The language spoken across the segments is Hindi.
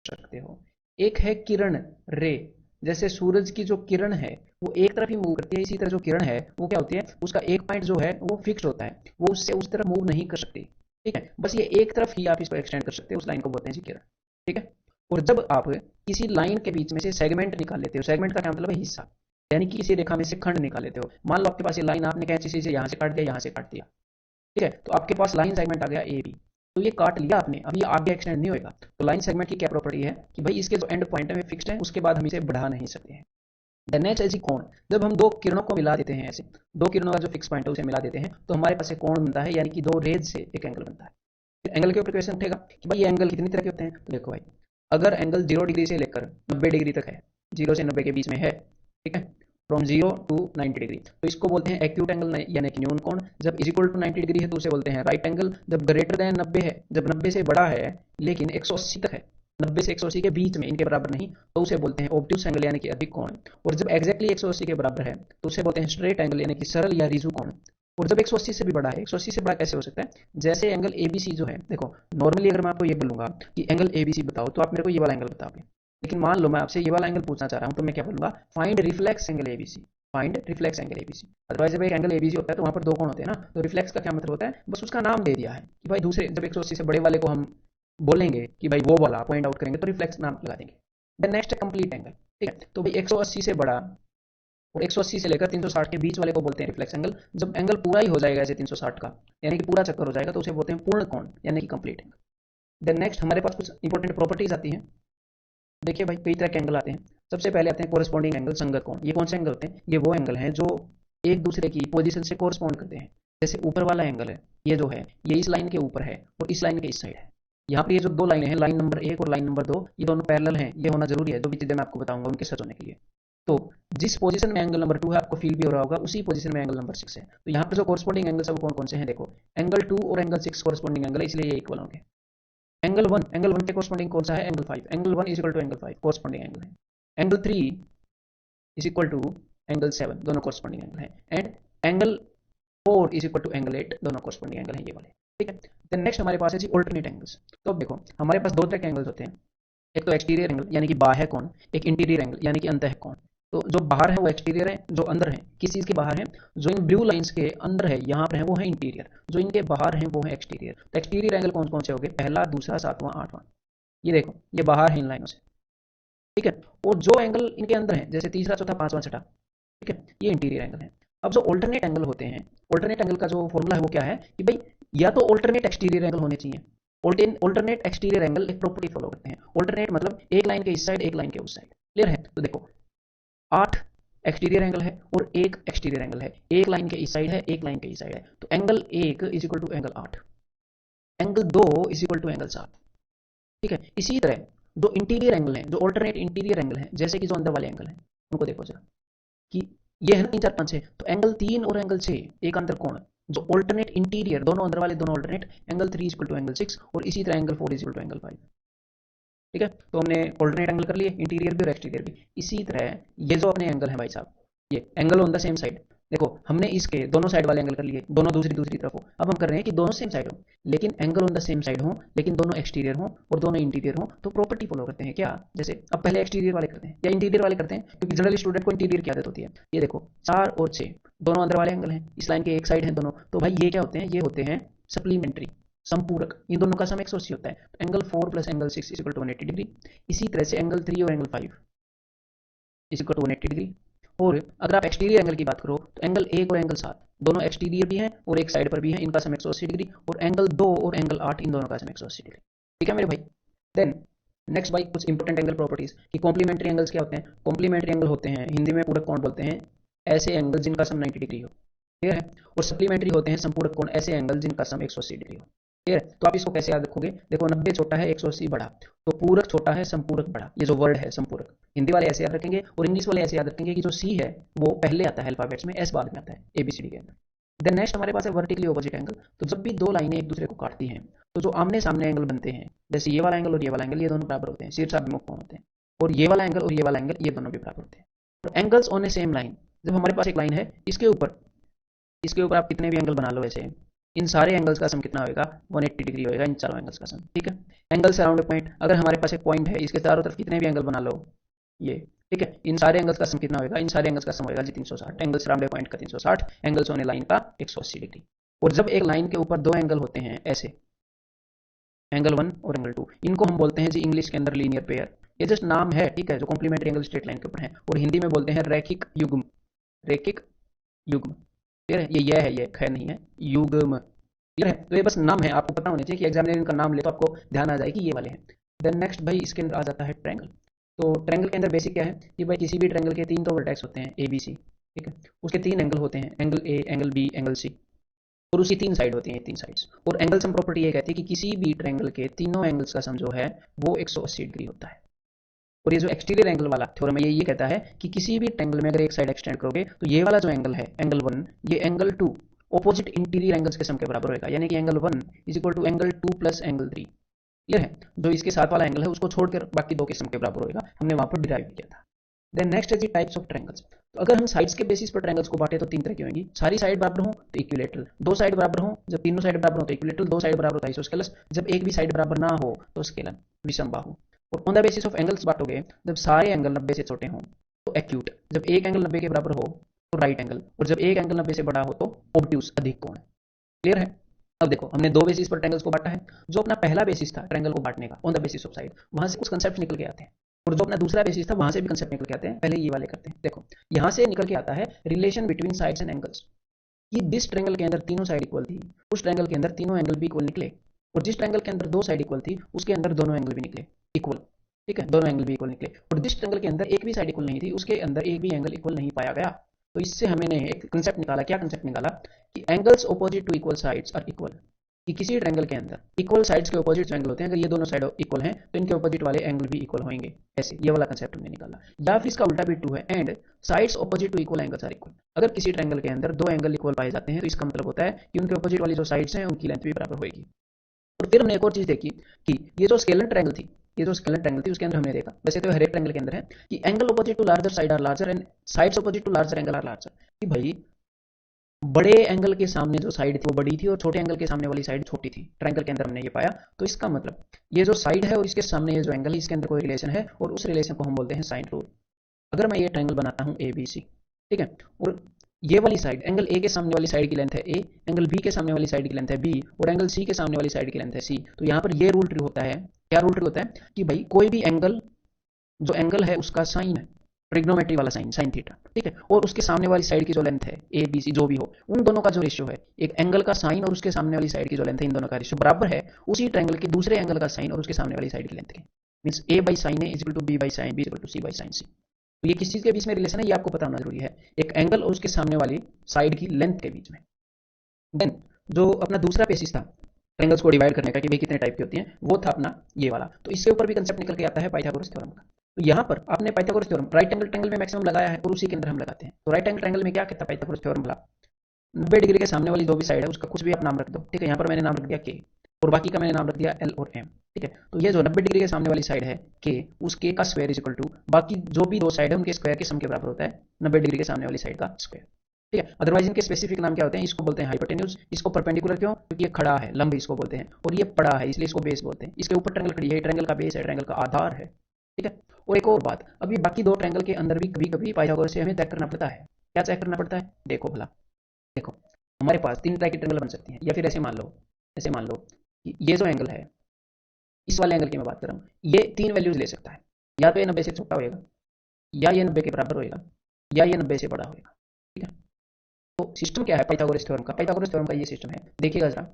सकते हो। एक है किरण, रे, जैसे सूरज की जो किरण है वो एक तरफ ही मूव करती है, इसी तरह जो किरण है वो क्या होती है, उसका एक पॉइंट जो है वो फिक्स होता है, वो उससे उस तरफ मूव नहीं कर सकती। ठीक है, बस ये एक तरफ ही आप इसको एक्सटेंड कर सकते हो, उस लाइन को बोलते हैं जी किरण। ठीक है, और जब आप किसी लाइन के बीच में से सेगमेंट निकाल लेते हो, सेगमेंट का क्या मतलब है, हिस्सा, यानी कि किसी रेखा में से खंड निकाल लेते हो, मान लो आपके पास ये लाइन आपने कैंची से यहाँ से काट दिया, यहाँ से काट दिया। ठीक है, तो आपके पास लाइन सेगमेंट आ गया ए बी, तो ये काट लिया आपने, अब ये आगे एक्सटेंड नहीं होगा। तो लाइन सेगमेंट की क्या प्रॉपर्टी है कि भाई इसके जो एंड पॉइंट है फिक्स्ड है, उसके बाद हम इसे बढ़ा नहीं सकते हैं। द नेक्स्ट ऐसी कोण, जब हम दो किरणों को मिला देते हैं, ऐसे दो किरणों का जो फिक्स पॉइंट है उसे मिला देते हैं, तो हमारे पास एक कोण बनता है, यानी कि दो रेज से एक एंगल बनता है। फिर एंगल के ऊपर क्वेश्चन उठेगा कि भाई ये एंगल कितनी तरह के होते हैं, तो देखो भाई, अगर एंगल 0 डिग्री से लेकर 90 डिग्री तक है, 0 से 90 के बीच में है, ठीक है, फ्रॉम 0 to 90 डिग्री, तो इसको बोलते हैं एक्यूट एंगल यानी कि न्यून कोण। जब इज इक्वल टू 90 डिग्री है तो उसे बोलते हैं राइट एंगल। जब ग्रेटर देन 90 है, जब 90 से बड़ा है लेकिन 180 तक है, 90 से 180 के बीच में, इनके बराबर नहीं, तो उसे बोलते हैं ऑब्ट्यूस एंगल यानी कि अधिक कोण। और जब एक्जैक्टली 180 के बराबर है तो उसे बोलते हैं स्ट्रेट एंगल यानी कि सरल या रिजु कोण। और जब 180 से भी बड़ा है, 180 से बड़ा कैसे हो सकता है, जैसे एंगल एबीसी जो है, देखो नॉर्मली अगर मैं आपको ये बोलूंगा कि एंगल एबीसी बताओ, तो आप मेरे को ये वाला एंगल बताओगे, लेकिन मान लो मैं आपसे ये वाला एंगल पूछना चाह रहा हूँ, तो मैं क्या बोलूंगा, find reflex angle ABC, find reflex angle ABC. Otherwise जब एक एंगल एबीसी होता है तो वहां पर दो कोण होते हैं ना, तो रिफ्लेक्स का क्या मतलब होता है, बस उसका नाम दे दिया है कि भाई दूसरे, जब 180 से बड़े वाले को हम बोलेंगे कि भाई वो वाला पॉइंट आउट करेंगे तो रिफ्लेक्स नाम लगा देंगे। द नेक्स्ट कंप्लीट एंगल, ठीक है, तो भाई 180 से बड़ा और 180 से लेकर 360 के बीच वाले को बोलते हैं रिफ्लेक्स एंगल। जब एंगल पूरा ही हो जाएगा ऐसे 360 का, यानी कि पूरा चक्कर हो जाएगा, तो उसे बोलते हैं पूर्ण कोण यानी कि कंप्लीट एंगल। देन नेक्स्ट हमारे पास कुछ इंपॉर्टेंट प्रॉपर्टीज आती हैं। देखिए भाई, कई तरह के एंगल आते हैं। सबसे पहले आते हैं कोरस्पॉन्डिंग एंगल, संगत कोण। ये कौन से एंगल होते हैं, ये वो एंगल हैं जो एक दूसरे की पोजीशन से कोरस्पॉन्ड करते हैं। जैसे ऊपर वाला एंगल है, ये जो है ये इस लाइन के ऊपर है और इस लाइन के इस साइड है। यहाँ पर ये जो दो लाइनें हैं, लाइन नंबर 1 और लाइन नंबर 2, ये दोनों पैरेलल हैं, ये होना जरूरी है, जो भी चीजें मैं आपको बताऊंगा उनके सच होने के लिए। तो जिस पोजीशन में एंगल नंबर 2 है, आपको फील भी हो रहा होगा, उसी पोजीशन में एंगल नंबर 6 है। तो यहाँ पर जो कोरस्पॉन्डिंग एंगल सब कौन कौन से हैं, देखो, एंगल 2 और एंगल 6 कोरस्पॉन्डिंग एंगल है, इसलिए ये इक्वल होंगे। एंगल वन के कोरस्पॉन्डिंग कौन सा है, angle 5, angle 1 is equal to angle 5 corresponding angle है। Angle 3 is equal to angle 7, दोनों कोरस्पॉन्डिंग एंगल है। And angle 4 is equal to angle 8, दोनों कोरस्पॉन्डिंग एंगल है ये वाले। ठीक है, देन नेक्स्ट हमारे पास है जी ऑल्टरनेट एंगल्स। तो अब देखो, हमारे पास दो तरह के एंगल्स होते हैं। एक तो एक्सटीरियर एंगल यानी कि बाह्य कोण, एक इंटीरियर एंगल यानी कि अंतः कोण। तो जो बाहर है वो एक्सटीरियर है, जो अंदर है किस चीज के बाहर है, जो इन ब्लू लाइंस के अंदर है यहाँ पर है वो है इंटीरियर, जो इनके बाहर है वो है एक्सटीरियर। तो एक्सटीरियर एंगल कौन कौन से हो गए, पहला, दूसरा, सातवां, आठवां। ये देखो, ये बाहर है इन लाइनों से। ठीक है, और जो एंगल इनके अंदर है, जैसे तीसरा, चौथा, पांचवा, छठा, ठीक है, ये इंटीरियर एंगल है। अब जो ऑल्टरनेट एंगल होते हैं, ऑल्टरनेट एंगल का जो फॉर्मूला है वो क्या है कि भाई या तो ऑल्टरनेट एक्सटीरियर एंगल होने चाहिए। ऑल्टरनेट एक्सटीरियर एंगल एक प्रॉपर्टी फॉलो करते हैं। ऑल्टरनेट मतलब एक लाइन के इस साइड, एक लाइन के उस साइड। क्लियर है, तो देखो 8 एक्सटीरियर एंगल है और एक एक्सटीरियर एंगल है, एक लाइन के इस साइड है, एक लाइन के इस साइड है, तो angle 1 is equal to angle 8, angle 2 is equal to angle 7। ठीक है, इसी तरह जो इंटीरियर एंगल है, जो ऑल्टरनेट इंटीरियर एंगल है, जैसे कि जो अंदर वाले एंगल है, उनको देखो जरा कि ये है ना 3 4 5 6, तो एंगल 3 और एंगल 6 एक अंतर कोण, जो ऑल्टरनेट इंटीरियर, दोनों अंदर वाले दोनों alternate, angle 3 equal to angle 6, और इसी तरह एंगल 4 इक्वल टू एंगल 5। ठीक है, तो हमने ऑल्टरनेट एंगल कर लिए, इंटीरियर भी और एक्सटीरियर भी। इसी तरह ये जो अपने एंगल है भाई साहब, ये angle on the same side, देखो हमने इसके दोनों साइड वाले एंगल कर लिए, दोनों दूसरी दूसरी तरफ हो। अब हम कर रहे हैं कि दोनों सेम साइड हो, लेकिन angle on the same side हो, लेकिन दोनों एक्सटीरियर हो और दोनों इंटीरियर हो, तो प्रॉपर्टी फॉलो करते हैं क्या, जैसे अब पहले एक्सटीरियर वाले करते हैं या इंटीरियर वाले करते हैं, क्योंकि जनरली स्टूडेंट को इंटीरियर की आदत होती है। ये देखो 4 और 6 दोनों अंदर वाले एंगल हैं, इस लाइन के एक साइड हैं दोनों, तो भाई ये क्या होते हैं, ये होते हैं सप्लीमेंट्री, संपूरक। इन दोनों का सम 180 होता है, तो angle 4 plus angle 6 is equal to 180 degree. इसी तरह से एंगल 3 और angle 5 is equal to 180 degree. और अगर आप एक्सटीरियर एंगल की बात करो, तो एंगल 1 और एंगल 7 दोनों एक्सटीरियर भी हैं और एक साइड पर भी हैं, इनका सम 180 डिग्री। और एंगल 2 और एंगल 8 इन दोनों का सम 180 डिग्री। ठीक है मेरे भाई। देन नेक्स्ट भाई कुछ इंपॉर्टेंट एंगल प्रॉपर्टीज कि कॉम्प्लीमेंट्री एंगल्स क्या होते हैं। कॉम्प्लीमेंट्री एंगल होते हैं, हिंदी में पूरक कोण बोलते हैं, ऐसे एंगल जिनका सम 90 डिग्री हो। ठीक है, और सप्लीमेंट्री होते हैं संपूरक कोण, ऐसे एंगल जिनका सम 180 डिग्री हो। ठीक है, तो आप इसको कैसे याद रखोगे, देखो 90 छोटा है, 180 बड़ा, तो पूरक छोटा है, संपूरक बड़ा, ये जो वर्ड है संपूरक, हिंदी वाले ऐसे याद रखेंगे और इंग्लिश वाले ऐसे याद रखेंगे कि जो सी है वो पहले आता है अल्फाबेट्स में, एस बाद में आता है एबीसीडी के अंदर। देन नेक्स्ट हमारे पास है वर्टिकली ऑपोजिट एंगल। तो जब भी दो लाइनें एक दूसरे को काटती हैं, तो जो आमने सामने एंगल बनते हैं, जैसे ये वाला एंगल और ये वाला एंगल, ये दोनों बराबर होते हैं, शीर्षाभिमुख कोण होते हैं। और ये वाला एंगल और ये वाला एंगल, ये दोनों भी बराबर होते हैं। और angles on A same line, जब हमारे पास एक लाइन है, इसके ऊपर आप कितने भी एंगल बना लो ऐसे, इन सारे एंगल्स का सम कितना होगा, 180 डिग्री होगा इन चारों एंगल्स का सम। ठीक है, एंगल्स अराउंड ए पॉइंट, अगर हमारे पास एक पॉइंट है, इसके चारों तरफ कितने भी एंगल बना लो ये, ठीक है, इन सारे एंगल्स का सम कितना होगा, इन सारे एंगल्स का सम होगा जी 360, एंगल्स अराउंड ए पॉइंट का 360, एंगल्स ऑन ए लाइन का 180 डिग्री। और जब एक लाइन के ऊपर दो एंगल होते हैं ऐसे, एंगल 1 और एंगल 2, इनको हम बोलते हैं जी इंग्लिश के अंदर लीनियर पेयर। ये जस्ट नाम है, ठीक है, जो कॉम्प्लीमेंट्री एंगल स्ट्रेट लाइन के ऊपर है, और हिंदी में बोलते हैं रैखिक युग्म, रैखिक युग्म। क्लियर है, ये है, ये ख नहीं है, युग्म। क्लियर है, तो ये बस नाम है, आपको पता होना चाहिए कि एग्जामिनर इनका नाम ले तो आपको ध्यान आ जाए कि ये वाले हैं। देन नेक्स्ट भाई इसके अंदर आ जाता है ट्रायंगल। तो ट्रायंगल के अंदर बेसिक क्या है कि भाई किसी भी ट्रायंगल के तीन तो वर्टेक्स होते हैं ए बी सी, ठीक है, उसके तीन एंगल होते हैं, angle A, angle B, angle C, और उसकी तीन साइड होती हैं, तीन साइड्स। और एंगल सम प्रॉपर्टी ये कहती है कि किसी भी ट्रायंगल के तीनों एंगल्स का सम जो है वो 180 डिग्री होता है। और ये जो एक्सटीरियर एंगल वाला थ्योरम है ये कहता है कि किसी भी ट्रायंगल में अगर एक साइड एक्सटेंड करोगे तो ये वाला जो एंगल है, एंगल 1, ये एंगल 2 ऑपोजिट इंटीरियर एंगल्स के सम के बराबर होगा, यानी कि angle 1 is equal to angle 2 plus angle 3। Clear है, जो इसके साथ वाला एंगल है उसको छोड़कर बाकी दो के सम के बराबर होगा, हमने वहां पर डिराइव किया था। देन नेक्स्ट है जी टाइप्स ऑफ ट्रायंगल्स। तो अगर हम साइड्स के बेसिस पर ट्रायंगल्स को बांटे तो तीन तरह की होंगी, सारी साइड बराबर हो तो इक्विलेटरल, दो साइड बराबर हो, जब तीनों साइड बराबर हो तो इक्विलेटरल, दो साइड बराबर हो तो आइसोस्केलस, जब एक भी साइड बराबर ना हो तो स्केलन, विषमबाहु। और on the basis of angles बांटोगे, जब सारे एंगल 90 से छोटे हों तो एक्यूट, जब एक एंगल 90 के बराबर हो तो राइट एंगल, और जब एक एंगल 90 से बड़ा हो तो ऑब्ट्यूस, अधिक कोण। क्लियर है, अब देखो हमने दो बेसिस पर ट्रायंगल्स को बांटा है। जो अपना पहला बेसिस था ट्रायंगल को बांटने का on the basis of side, वहां से कुछ कंसेप्ट निकल के आते हैं, और जो अपना दूसरा बेसिस था वहां से भी कंसेप्ट निकल के आते हैं। पहले ये वाले करते हैं, देखो यहां से निकल के आता है relation between sides and angles, कि जिस ट्रायंगल के अंदर तीनों साइड इक्वल थी उस ट्रायंगल के अंदर तीनों एंगल भी इक्वल निकले, और जिस ट्रायंगल के अंदर दो साइड इक्वल थी उसके अंदर दोनों एंगल भी निकले इक्वल। ठीक है, दोनों एंगल भी इक्वल निकले, और जिस ट्रायंगल के अंदर एक भी साइड इक्वल नहीं थी उसके अंदर एक भी एंगल इक्वल नहीं पाया गया। तो इससे हमने एक कंसेप्ट निकाला, क्या कंसेप्ट निकाला कि angles opposite to equal sides are equal, कि किसी ट्रायंगल के अंदर इक्वल साइड्स के ऑपोजिट एंगल होते हैं, अगर ये दोनों साइड इक्वल हैं तो इनके ऑपोजिट वाले एंगल भी इक्वल होंगे, ऐसे ये वाला कंसेप्ट हमने निकाला। या फिर इसका उल्टा भी ट्रू है, and sides opposite to equal angles are equal, अगर किसी ट्रायंगल के अंदर दो एंगल इक्वल पाए जाते हैं तो इसका मतलब होता है कि उनके ऑपोजिट वाली जो साइड्स हैं उनकी लेंथ भी बराबर होगी। और फिर हमने एक और चीज देखी कि ये जो स्केलर ट्रायंगल थी, ये जो स्केलर ट्रायंगल थी उसके अंदर हमने देखा, वैसे तो हर एक ट्रायंगल के अंदर है, कि angle opposite to larger side are larger and sides opposite to larger angle are larger, कि भाई बड़े एंगल के सामने जो साइड थी वो बड़ी थी और छोटे एंगल के सामने वाली साइड छोटी थी, ट्रायंगल के अंदर हमने ये पाया। तो इसका मतलब ये जो साइड है और इसके सामने ये जो एंगल है इसके अंदर कोई रिलेशन है, और उस रिलेशन को हम बोलते हैं साइन रूल। अगर मैं ये ट्रायंगल बनाता हूँ ए बी सी, ठीक है, और ये वाली साइड एंगल ए के सामने वाली साइड की लेंथ है ए, एंगल बी के सामने वाली साइड की लेंथ है बी, और एंगल सी के सामने वाली साइड की लेंथ है सी, तो यहाँ पर ये रूल ट्रू होता है। क्या रूल ट्रू होता है कि भाई कोई भी एंगल, जो एंगल है उसका साइन है, ट्रिग्नोमेट्री वाला साइन, साइन थीटा, ठीक है, और उसके सामने वाली साइड की जो लेंथ है ए बी सी जो भी हो, उन दोनों का जो रेशियो है, एक एंगल का साइन और उसके सामने वाली साइड की जो लेंथ है, इन दोनों का रेशियो बराबर है उसी ट्रायंगल के दूसरे एंगल का साइन और उसके सामने वाली साइड की लेंथ के। Means A by sine A equal to B by sine B equal to C by sine C. तो ये किस चीज के बीच में रिलेशन है ये आपको पता होना जरूरी है, एक एंगल और उसके सामने वाली साइड की लेंथ के बीच में। देन जो अपना दूसरा बेसिस था ट्रायंगल्स को डिवाइड करने का कि भाई कितने टाइप की होती हैं, वो था अपना ये वाला। तो इसके ऊपर भी कंसेप्ट निकल के आता है पाइथागोरस थ्योरम का। तो यहाँ पर आपने Pythagoras theorem right angle triangle में मैक्सिमम लगाया है और उसी के अंदर हम लगाते हैं। तो राइट एंगल ट्रायंगल में क्या कहता है पाइथागोरस थ्योरम भला, 90 डिग्री के सामने वाली जो भी साइड है उसका कुछ भी आप नाम रख दो, ठीक है, यहाँ पर मैंने नाम रख दिया के, और बाकी का मैंने नाम रख दिया एल और एम, ठीक है। तो ये जो 90 डिग्री के सामने वाली साइड है के, उस के का स्क्वायर इज इक्वल टू बाकी जो भी दो साइड है उनके स्क्वायर के सम के बराबर होता है 90 डिग्री के सामने वाली साइड का स्क्वायर, ठीक है। अदरवाइज इनके स्पेसिफिक नाम क्या होते हैं, इसको बोलते हैं हाइपोटेन्यूज, इसको परपेंडिकुलर क्यों, क्योंकि ये खड़ा है, लंब इसको बोलते हैं, और ये पड़ा है इसलिए इसको बेस बोलते हैं। इसके ऊपर ट्रायंगल खड़ी है, ट्रायंगल का बेस है, ट्रायंगल का आधार है, ठीक है। और एक और बात, अभी बाकी दो ट्रायंगल के अंदर भी कभी कभी पाइथागोरस से हमें चेक करना पड़ता है। क्या चेक करना पड़ता है, देखो भला, देखो हमारे पास तीन तरह की ट्रायंगल बन सकती हैं, या फिर ऐसे मान लो, ऐसे मान लो कि ये जो एंगल है, इस वाले एंगल की मैं बात कर रहा हूँ, ये तीन वैल्यूज ले सकता है, या तो ये 90 से छोटा होएगा, या ये 90 के बराबर होएगा, या ये 90 से बड़ा होएगा, ठीक है। तो सिस्टम क्या है पाइथागोरस थ्योरम का, पाइथागोरस थ्योरम का ये सिस्टम है, देखिएगा जरा,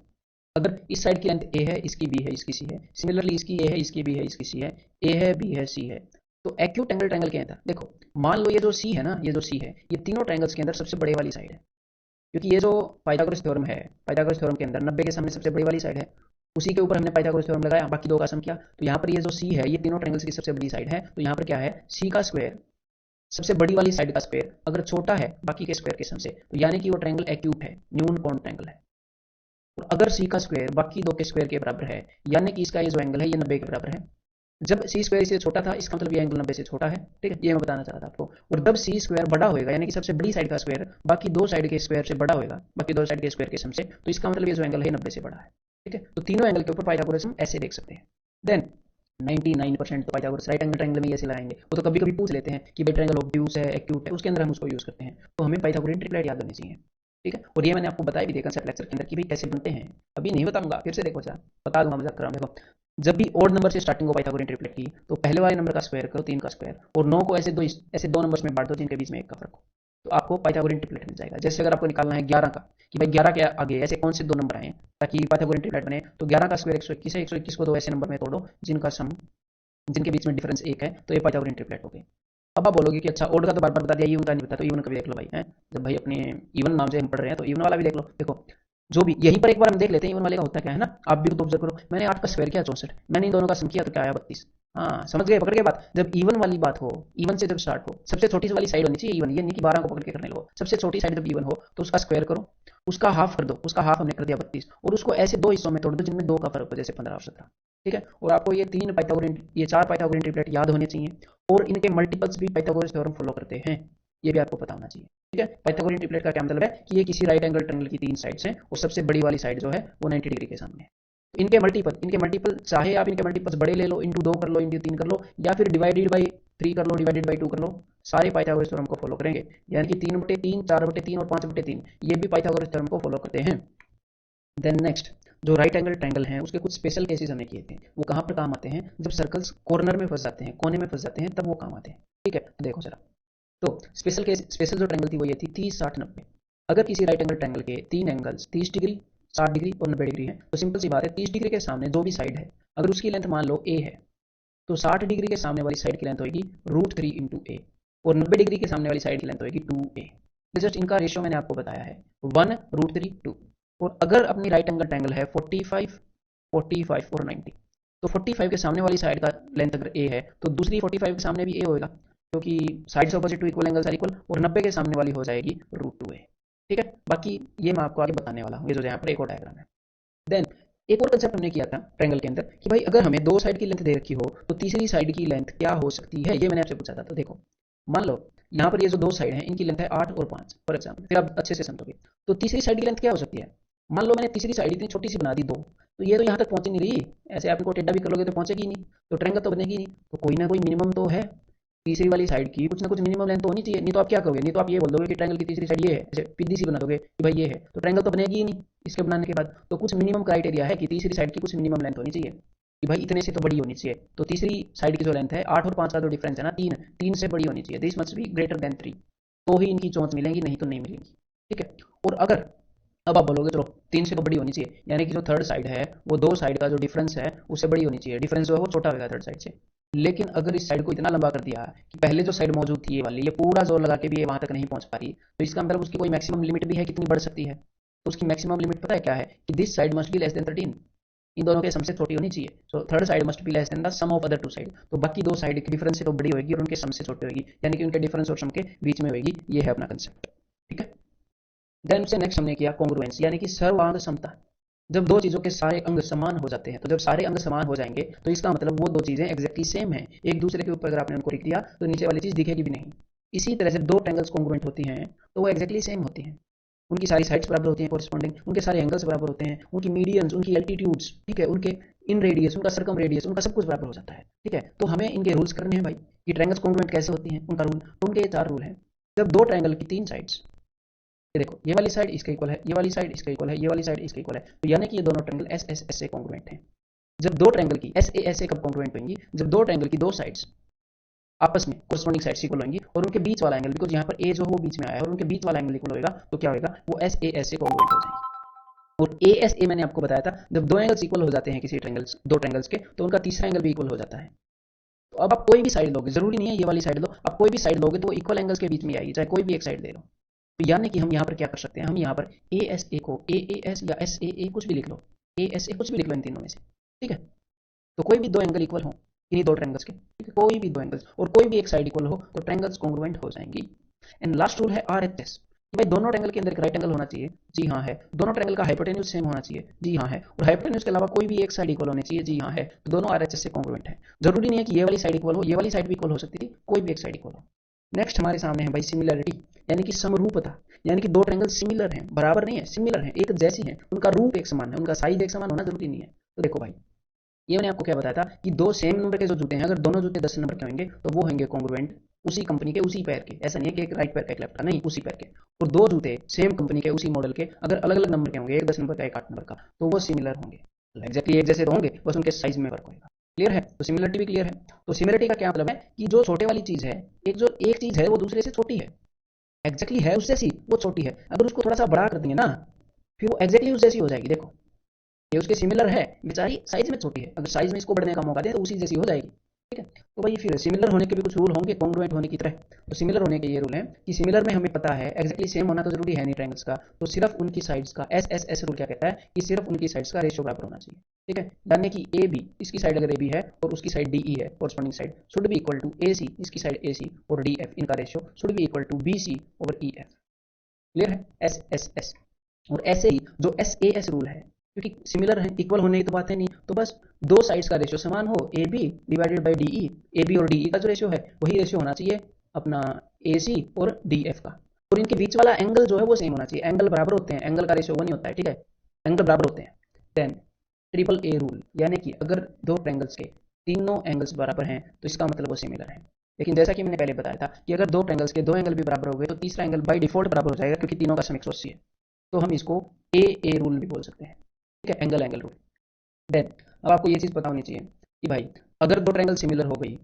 अगर इस साइड की लेंथ ए है, इसकी बी है, इसकी सी है, सिमिलरली इसकी ए है, इसकी बी है, इसकी सी है, ए है, बी है, सी है, तो एक्यूट एंगल ट्रायंगल के अंदर देखो, मान लो ये जो सी है ना, ये जो सी है, ये तीनों ट्रायंगल्स के अंदर सबसे बड़े वाली साइड है, क्योंकि ये जो पाइथागोरस थ्योरम है, पाइथागोरस थ्योरम के अंदर 90 के सामने सबसे बड़ी वाली साइड है, उसी के ऊपर हमने पाइथागोरस थ्योरम लगाया, बाकी दो का सम किया, तो यहाँ पर ये जो सी है ये तीनों ट्रायंगल्स की सबसे बड़ी साइड है, तो यहाँ पर क्या है, सी का स्क्वायर, सबसे बड़ी वाली साइड का स्क्वायर अगर छोटा है बाकी के स्क्वायर के सम से, तो यानी कि वो ट्रायंगल एक्यूट है, न्यून कोण ट्रायंगल है। और अगर सी का स्क्वायर बाकी दो के स्क्वायर के बराबर है, यानी कि इसका ये जो एंगल है ये 90 के बराबर है, जब सी स्क्वायर इससे छोटा था इसका मतलब ये एंगल 90 से छोटा है, ठीक है, ये मैं बताना चाह रहा था आपको। और जब सी स्क्वायर बड़ा होएगा यानी कि सबसे बड़ी साइड का स्क्वायर बाकी दो साइड के स्क्वायर से बड़ा होएगा, बाकी दो साइड के स्क्वायर के सम से, तो इसका मतलब ये जो एंगल है 90 से बड़ा है, ठीक है। तो तीनों एंगल के ऊपर पाइथागोरस हम ऐसे देख सकते हैं। देन 99% तो पाइथागोरस राइट एंगल ट्रायंगल में ऐसे लगाएंगे। वो तो कभी कभी पूछ लेते हैं कि भाई ट्रायंगल ऑब्ट्यूज है, एक्यूट है, उसके अंदर हम उसको यूज करते हैं, तो हमें पाइथागोरियन ट्रिपलेट याद होनी चाहिए, ठीक है। और ये मैंने आपको बताया भी देखा कंसेप्ट लेक्चर के अंदर कि भाई कैसे बनते हैं, अभी नहीं बताऊंगा, फिर से देखो, बता दूंगा, मजाक कर रहा हूँ। देखो, जब भी ओड नंबर से स्टार्टिंग हो पाइथागोरियन ट्रिपलेट की, तो पहले वाले नंबर का स्क्वायर करो 3 का स्क्वायर, और 9 को ऐसे दो नंबर्स में बांट दो जिनके बीच में 1 का फर्क हो, तो आपको पाइथागोरियन ट्रिपलेट मिल जाएगा। जैसे अगर आपको निकालना है 11 का, कि भाई 11 के आगे ऐसे कौन से दो नंबर आए ताकि पाइथागोरियन ट्रिपलेट बने, तो 11 का स्क्वायर 121 है, 121 को दो ऐसे नंबर में तोड़ो जिनके बीच में डिफरेंस 1 है, तो ये पाइथागोरियन ट्रिपलेट हो गए। अब आप बोलोगे कि अच्छा ओड का तो बार बार बता दिया, इवन का नहीं बता, तो इवन का भी देख लो भाई है। जब भाई अपने इवन नाम से हम पढ़ रहे हैं तो इवन वाला भी देख लो। देखो, जो भी यहीं पर एक बार हम देख लेते हैं इवन वाले का होता क्या है ना, आप भी तो ऑब्जर्व करो। मैंने 8 का स्क्वायर किया 64, मैंने इन दोनों का सम किया तो क्या आया 32। हाँ, समझ गए, पकड़ के बात। जब इवन वाली बात हो, इवन से जब स्टार्ट हो, सबसे छोटी वाली साइड होनी चाहिए इवन, ये नहीं कि 12 को पकड़ के करने लो। सबसे छोटी साइड जब इवन हो तो उसका स्क्वायर करो, उसका हाफ कर दो, उसका हाफ हमने कर दिया 32, और उसको ऐसे दो हिस्सों में तोड़ दो जिनमें 2 का फर्क हो, जैसे 15 और 17, ठीक है। और आपको ये 4 पाइथागोरियन ट्रिपलेट याद होने चाहिए, और इनके मल्टीपल्स भी पाइथागोरस थ्योरम फॉलो करते हैं, ये भी आपको पता होना चाहिए, ठीक है। पाइथागोरियन ट्रिपलेट का क्या मतलब है कि ये किसी राइट एंगल ट्रायंगल की 3 साइड्स हैं, और सबसे बड़ी वाली साइड जो है वो 90 डिग्री के सामने है। तो इनके मल्टीपल चाहे आप इनके मल्टीपल्स बड़े ले लो, इंटू 2 कर लो, इंटू 3 कर लो, या फिर डिवाइडेड बाई 3 कर लो, डिवाइडेड बाई 2 कर लो, सारे पाइथागोरस थ्योरम को फॉलो करेंगे। यानी कि 3/3, 4/3 और 5/3, ये भी पाइथागोरस थ्योरम को फॉलो करते हैं। देन नेक्स्ट, जो राइट एंगल ट्रायंगल हैं उसके कुछ स्पेशल केसेस हमने किए थे, वो कहाँ पर काम आते हैं, जब सर्कल्स कॉर्नर में फंस जाते हैं, कोने में फंस जाते हैं, तब वो काम आते हैं, ठीक है। तो देखो जरा, तो स्पेशल जो ट्रायंगल थी वो ये थी 30, 60, 90। अगर किसी राइट एंगल ट्रायंगल के 3 एंगल्स 30 डिग्री, 60 डिग्री और 90 डिग्री है, तो सिंपल सी बात है, 30 डिग्री के सामने जो भी साइड है, अगर उसकी लेंथ मान लो a है, तो 60 डिग्री के सामने वाली साइड की लेंथ होगी √3 इंटू ए, और 90 डिग्री के सामने वाली साइड की लेंथ होगी 2a। जस्ट इनका रेशियो मैंने आपको बताया है, 1 √3 2। और अगर अपनी राइट एंगल ट्रायंगल है 45, 45 और 90, तो 45 के सामने वाली साइड का लेंथ अगर a है, तो दूसरी 45 के सामने भी a होएगा, क्योंकि sides opposite to equal angles are equal, और 90 के सामने वाली हो जाएगी √2a, ठीक है। बाकी ये मैं आपको आगे बताने वाला हूँ, ये जो यहाँ पर एक और डायग्राम है। देन एक और कंसेप्ट हमने किया था ट्रायंगल के अंदर कि भाई अगर हमें दो साइड की लेंथ दे रखी हो तो तीसरी साइड की लेंथ क्या हो सकती है, ये मैंने आपसे पूछा था। तो देखो, मान लो यहाँ पर ये जो दो साइड है इनकी लेंथ है 8 और 5 फॉर एग्जाम्पल, फिर आप अच्छे से समझोगे। तो तीसरी साइड की लेंथ क्या हो सकती है, मान लो मैंने तीसरी साइड इतनी छोटी सी बना दी 2, तो ये तो यहाँ तक पहुंच नहीं रही, ऐसे आप इनको टेढ़ा भी कर लोगे तो पहुंचेगी नहीं, तो ट्रायंगल तो बनेगी नहीं। तो कोई ना कोई मिनिमम तो है, तीसरी वाली साइड की कुछ ना कुछ मिनिमम लेंथ तो होनी चाहिए, नहीं तो आप क्या करोगे, नहीं तो आप ये बोल दोगे कि ट्रायंगल की तीसरी साइड ये है, ऐसे पीधी सी बना दोगे कि भाई ये है, तो ट्रायंगल तो बनेगी ही नहीं इसके बनाने के बाद। तो कुछ मिनिमम क्राइटेरिया है कि तीसरी साइड की कुछ मिनिमम लेंथ होनी चाहिए, कि भाई इतने से तो बड़ी होनी चाहिए। तो तीसरी साइड की जो लेंथ है 8 और 5 का जो डिफरेंस है ना, 3 से बड़ी होनी चाहिए, this must be greater than 3, तो ही इनकी चोंच मिलेंगी, नहीं तो नहीं मिलेंगी, ठीक है। और अगर अब आप बोलोगे चलो 3 से तो बड़ी होनी चाहिए, यानी कि जो थर्ड साइड है वो दो साइड का जो डिफरेंस है उससे बड़ी होनी चाहिए, डिफरेंस जो है वो छोटा होगा थर्ड साइड से। लेकिन अगर इस साइड को इतना लंबा कर दिया कि पहले जो साइड मौजूद थी ये वाली, ये पूरा जोर लगा के भी ये वहां तक नहीं पहुंच पा रही, तो इसका मतलब उसकी कोई मैक्सिमम लिमिट भी है, कितनी बढ़ सकती है। तो उसकी मैक्सिमम लिमिट पता है क्या है, कि this side must be less than 13, इन दोनों के सम से छोटी होनी चाहिए। So third side must be less than the sum of other two side, तो बाकी दो साइड के डिफरेंस से तो बड़ी होगी और उनके सम से छोटी होगी, यानी कि उनके डिफरेंस और सम के बीच में होगी। ये है अपना कंसेप्ट, ठीक है। देन उससे नेक्स्ट हमने किया कॉन्ग्रुएंस, यानी कि सर्वांग समता। जब दो चीजों के सारे अंग समान हो जाते हैं, तो जब सारे अंग समान हो जाएंगे तो इसका मतलब वो दो चीजें एग्जैक्टली सेम है, एक दूसरे के ऊपर अगर आपने उनको लिख दिया तो नीचे वाली चीज दिखेगी भी नहीं। इसी तरह जब दो ट्रायंगल्स कॉन्ग्रुएंट होती हैं तो वो एग्जैक्टली सेम होती हैं, उनकी सारी साइड्स बराबर होती हैं कोरिस्पॉन्डिंग, उनके सारे एंगल्स बराबर होते हैं, उनकी मीडियंस, उनकी एल्टीट्यूड्स, ठीक है, उनके इन रेडियस, उनका सर्कम रेडियस, उनका सब कुछ बराबर हो जाता है, ठीक है। तो हमें इनके रूल्स करने हैं भाई कि ट्रायंगल्स कॉन्ग्रुएंट कैसे होती हैं, उनका रूल, तो उनके ये 4 रूल हैं। जब दो ट्रायंगल की 3 साइड्स, ये देखो ये वाली साइड इसके इक्वल है, ये वाली साइड इसके इक्वल है, ये वाली साइड इसके इक्वल है, तो यानी कि ये दोनों ट्रायंगल एस एस एस से कॉन्ग्रुएंट हैं। जब दो ट्रायंगल की एस ए एस से कब कॉन्ग्रुएंट होंगी, जब दो ट्रायंगल की दो साइड्स आपस में कोरस्पॉन्डिंग साइड्स इक्वल होंगी और उनके बीच वाला एंगल, बिकॉज यहाँ पर ए जो है वो बीच में आया है और उनके बीच वाला एंगल इक्वल होगा, तो क्या होगा, वो एस ए एस से कॉन्ग्रुएंट हो जाएंगे। और ए एस ए मैंने आपको बताया था, जब दो एंगल्स इक्वल हो जाते हैं किसी ट्रायंगल्स, दो ट्रायंगल्स के, तो उनका तीसरा एंगल भी इक्वल हो जाता है। तो अब आप कोई भी साइड लोगे, जरूरी नहीं है ये वाली साइड लो, आप कोई भी साइड लोगे तो वो इक्वल एंगल्स के बीच में आएगी, चाहे कोई भी एक साइड ले लो। तो यानी कि हम यहाँ पर क्या कर सकते हैं, हम यहाँ पर ए एस ए को ए ए एस या एस ए कुछ भी लिख लो, ए एस ए कुछ भी लिख लो इन तीनों में से, ठीक है। तो कोई भी दो एंगल इक्वल हो इन्हीं दो ट्रायंगल्स के, ठीक है, कोई भी दो एंगल्स और कोई भी एक साइड इक्वल हो तो ट्रायंगल्स कॉन्ग्रुएंट हो जाएंगी। एंड लास्ट रूल है आर एच एस। कि भाई दोनों ट्रायंगल के अंदर एक राइट एंगल होना चाहिए, जी हाँ है। दोनों ट्रायंगल का हाइपोटेन्यूज सेम होना चाहिए, जी हाँ है। और हाइपोटेन्यूज के अलावा कोई भी एक साइड इक्वल होनी चाहिए, जी हाँ है। तो दोनों आरएचएस से कॉन्ग्रुएंट है। जरूरी नहीं है कि ये वाली साइड इक्वल हो, ये वाली साइड भी इक्वल हो सकती थी, कोई भी एक साइड इक्वल हो। नेक्स्ट हमारे सामने है भाई सिमिलरिटी, यानी कि समरूपता। यानी कि दो ट्रायंगल सिमिलर हैं, बराबर नहीं है, सिमिलर हैं, एक जैसी हैं, उनका रूप एक समान है, उनका साइज एक समान होना जरूरी नहीं है। तो देखो भाई, ये मैंने आपको क्या बताया था कि दो सेम नंबर के जो जूते हैं, अगर दोनों जूते 10 नंबर के होंगे तो वो होंगे कॉन्ग्रुएंट उसी कंपनी के उसी पैर के। ऐसा नहीं है कि एक राइट पैर का एक लेफ्ट का, नहीं, उसी पैर के। और दो जूते सेम कंपनी के उसी मॉडल के अगर अलग अलग नंबर के होंगे, एक 10 नंबर का एक 8 नंबर का, तो वो सिमिलर होंगे। एग्जैक्टली एक जैसे तो होंगे, बस उनके साइज में फर्क होगा। क्लियर है? तो सिमिलरिटी भी क्लियर है। तो सिमिलरिटी का क्या मतलब है कि जो छोटे वाली चीज है, एक चीज है वो दूसरे से छोटी है, एग्जैक्टली है उससे सी, वो छोटी है, अगर उसको थोड़ा सा बड़ा कर देंगे ना, फिर वो एग्जैक्टली उस जैसी हो जाएगी। देखो, ये उसके सिमिलर है, बेचारी साइज में छोटी है, अगर साइज में इसको बढ़ने का मौका दें तो उसी जैसी हो जाएगी। ठीक है? तो भाई फिर सिमिलर होने के भी कुछ रूल होंगे कॉन्ग्रुएंट होने की तरह। तो सिमिलर होने के ये रूल है कि सिमिलर में हमें पता है एग्जैक्टली सेम होना तो जरूरी है नहीं ट्रायंगल्स का, तो सिर्फ उनकी साइड्स का, एस एस एस रूल क्या कहता है कि सिर्फ उनकी साइड्स का रेशियो बराबर होना चाहिए। ठीक है? यानी कि ए बी, इसकी साइड अगर ए बी है और उसकी साइड डी ई है, corresponding side should be equal to A C, इसकी साइड ए सी और डी एफ, इनका ratio should be equal to B C over E F. Clear है? S S S. और ऐसे ही जो एस ए एस रूल है, क्योंकि सिमिलर है, इक्वल होने की तो बात है नहीं, तो बस दो साइड्स का रेशियो समान हो, A B divided by D E, A B और डी ई का जो रेशियो है वही रेशियो होना चाहिए अपना ए सी और डी एफ का। और इनके बीच वाला एंगल जो है वो सेम होना चाहिए, एंगल बराबर होते हैं, एंगल का रेशियो वो नहीं होता है। ठीक है? एंगल बराबर होते हैं। देन ट्रिपल ए रूल, यानी कि अगर दो ट्रायंगल्स के तीनों एंगल्स बराबर हैं तो इसका मतलब वो सिमिलर है। लेकिन जैसा कि मैंने पहले बताया था कि अगर दो ट्रायंगल्स के दो एंगल भी बराबर हो गए तो तीसरा एंगल बाय डिफॉल्ट बराबर हो जाएगा, क्योंकि तीनों का सम 180 है। तो हम इसको ए रूल भी बोल सकते हैं। ठीक है? Angle angle rule. देन अब आपको ये चीज़ पता होनी चाहिए कि भाई अगर दो ट्रायंगल सिमिलर हो गई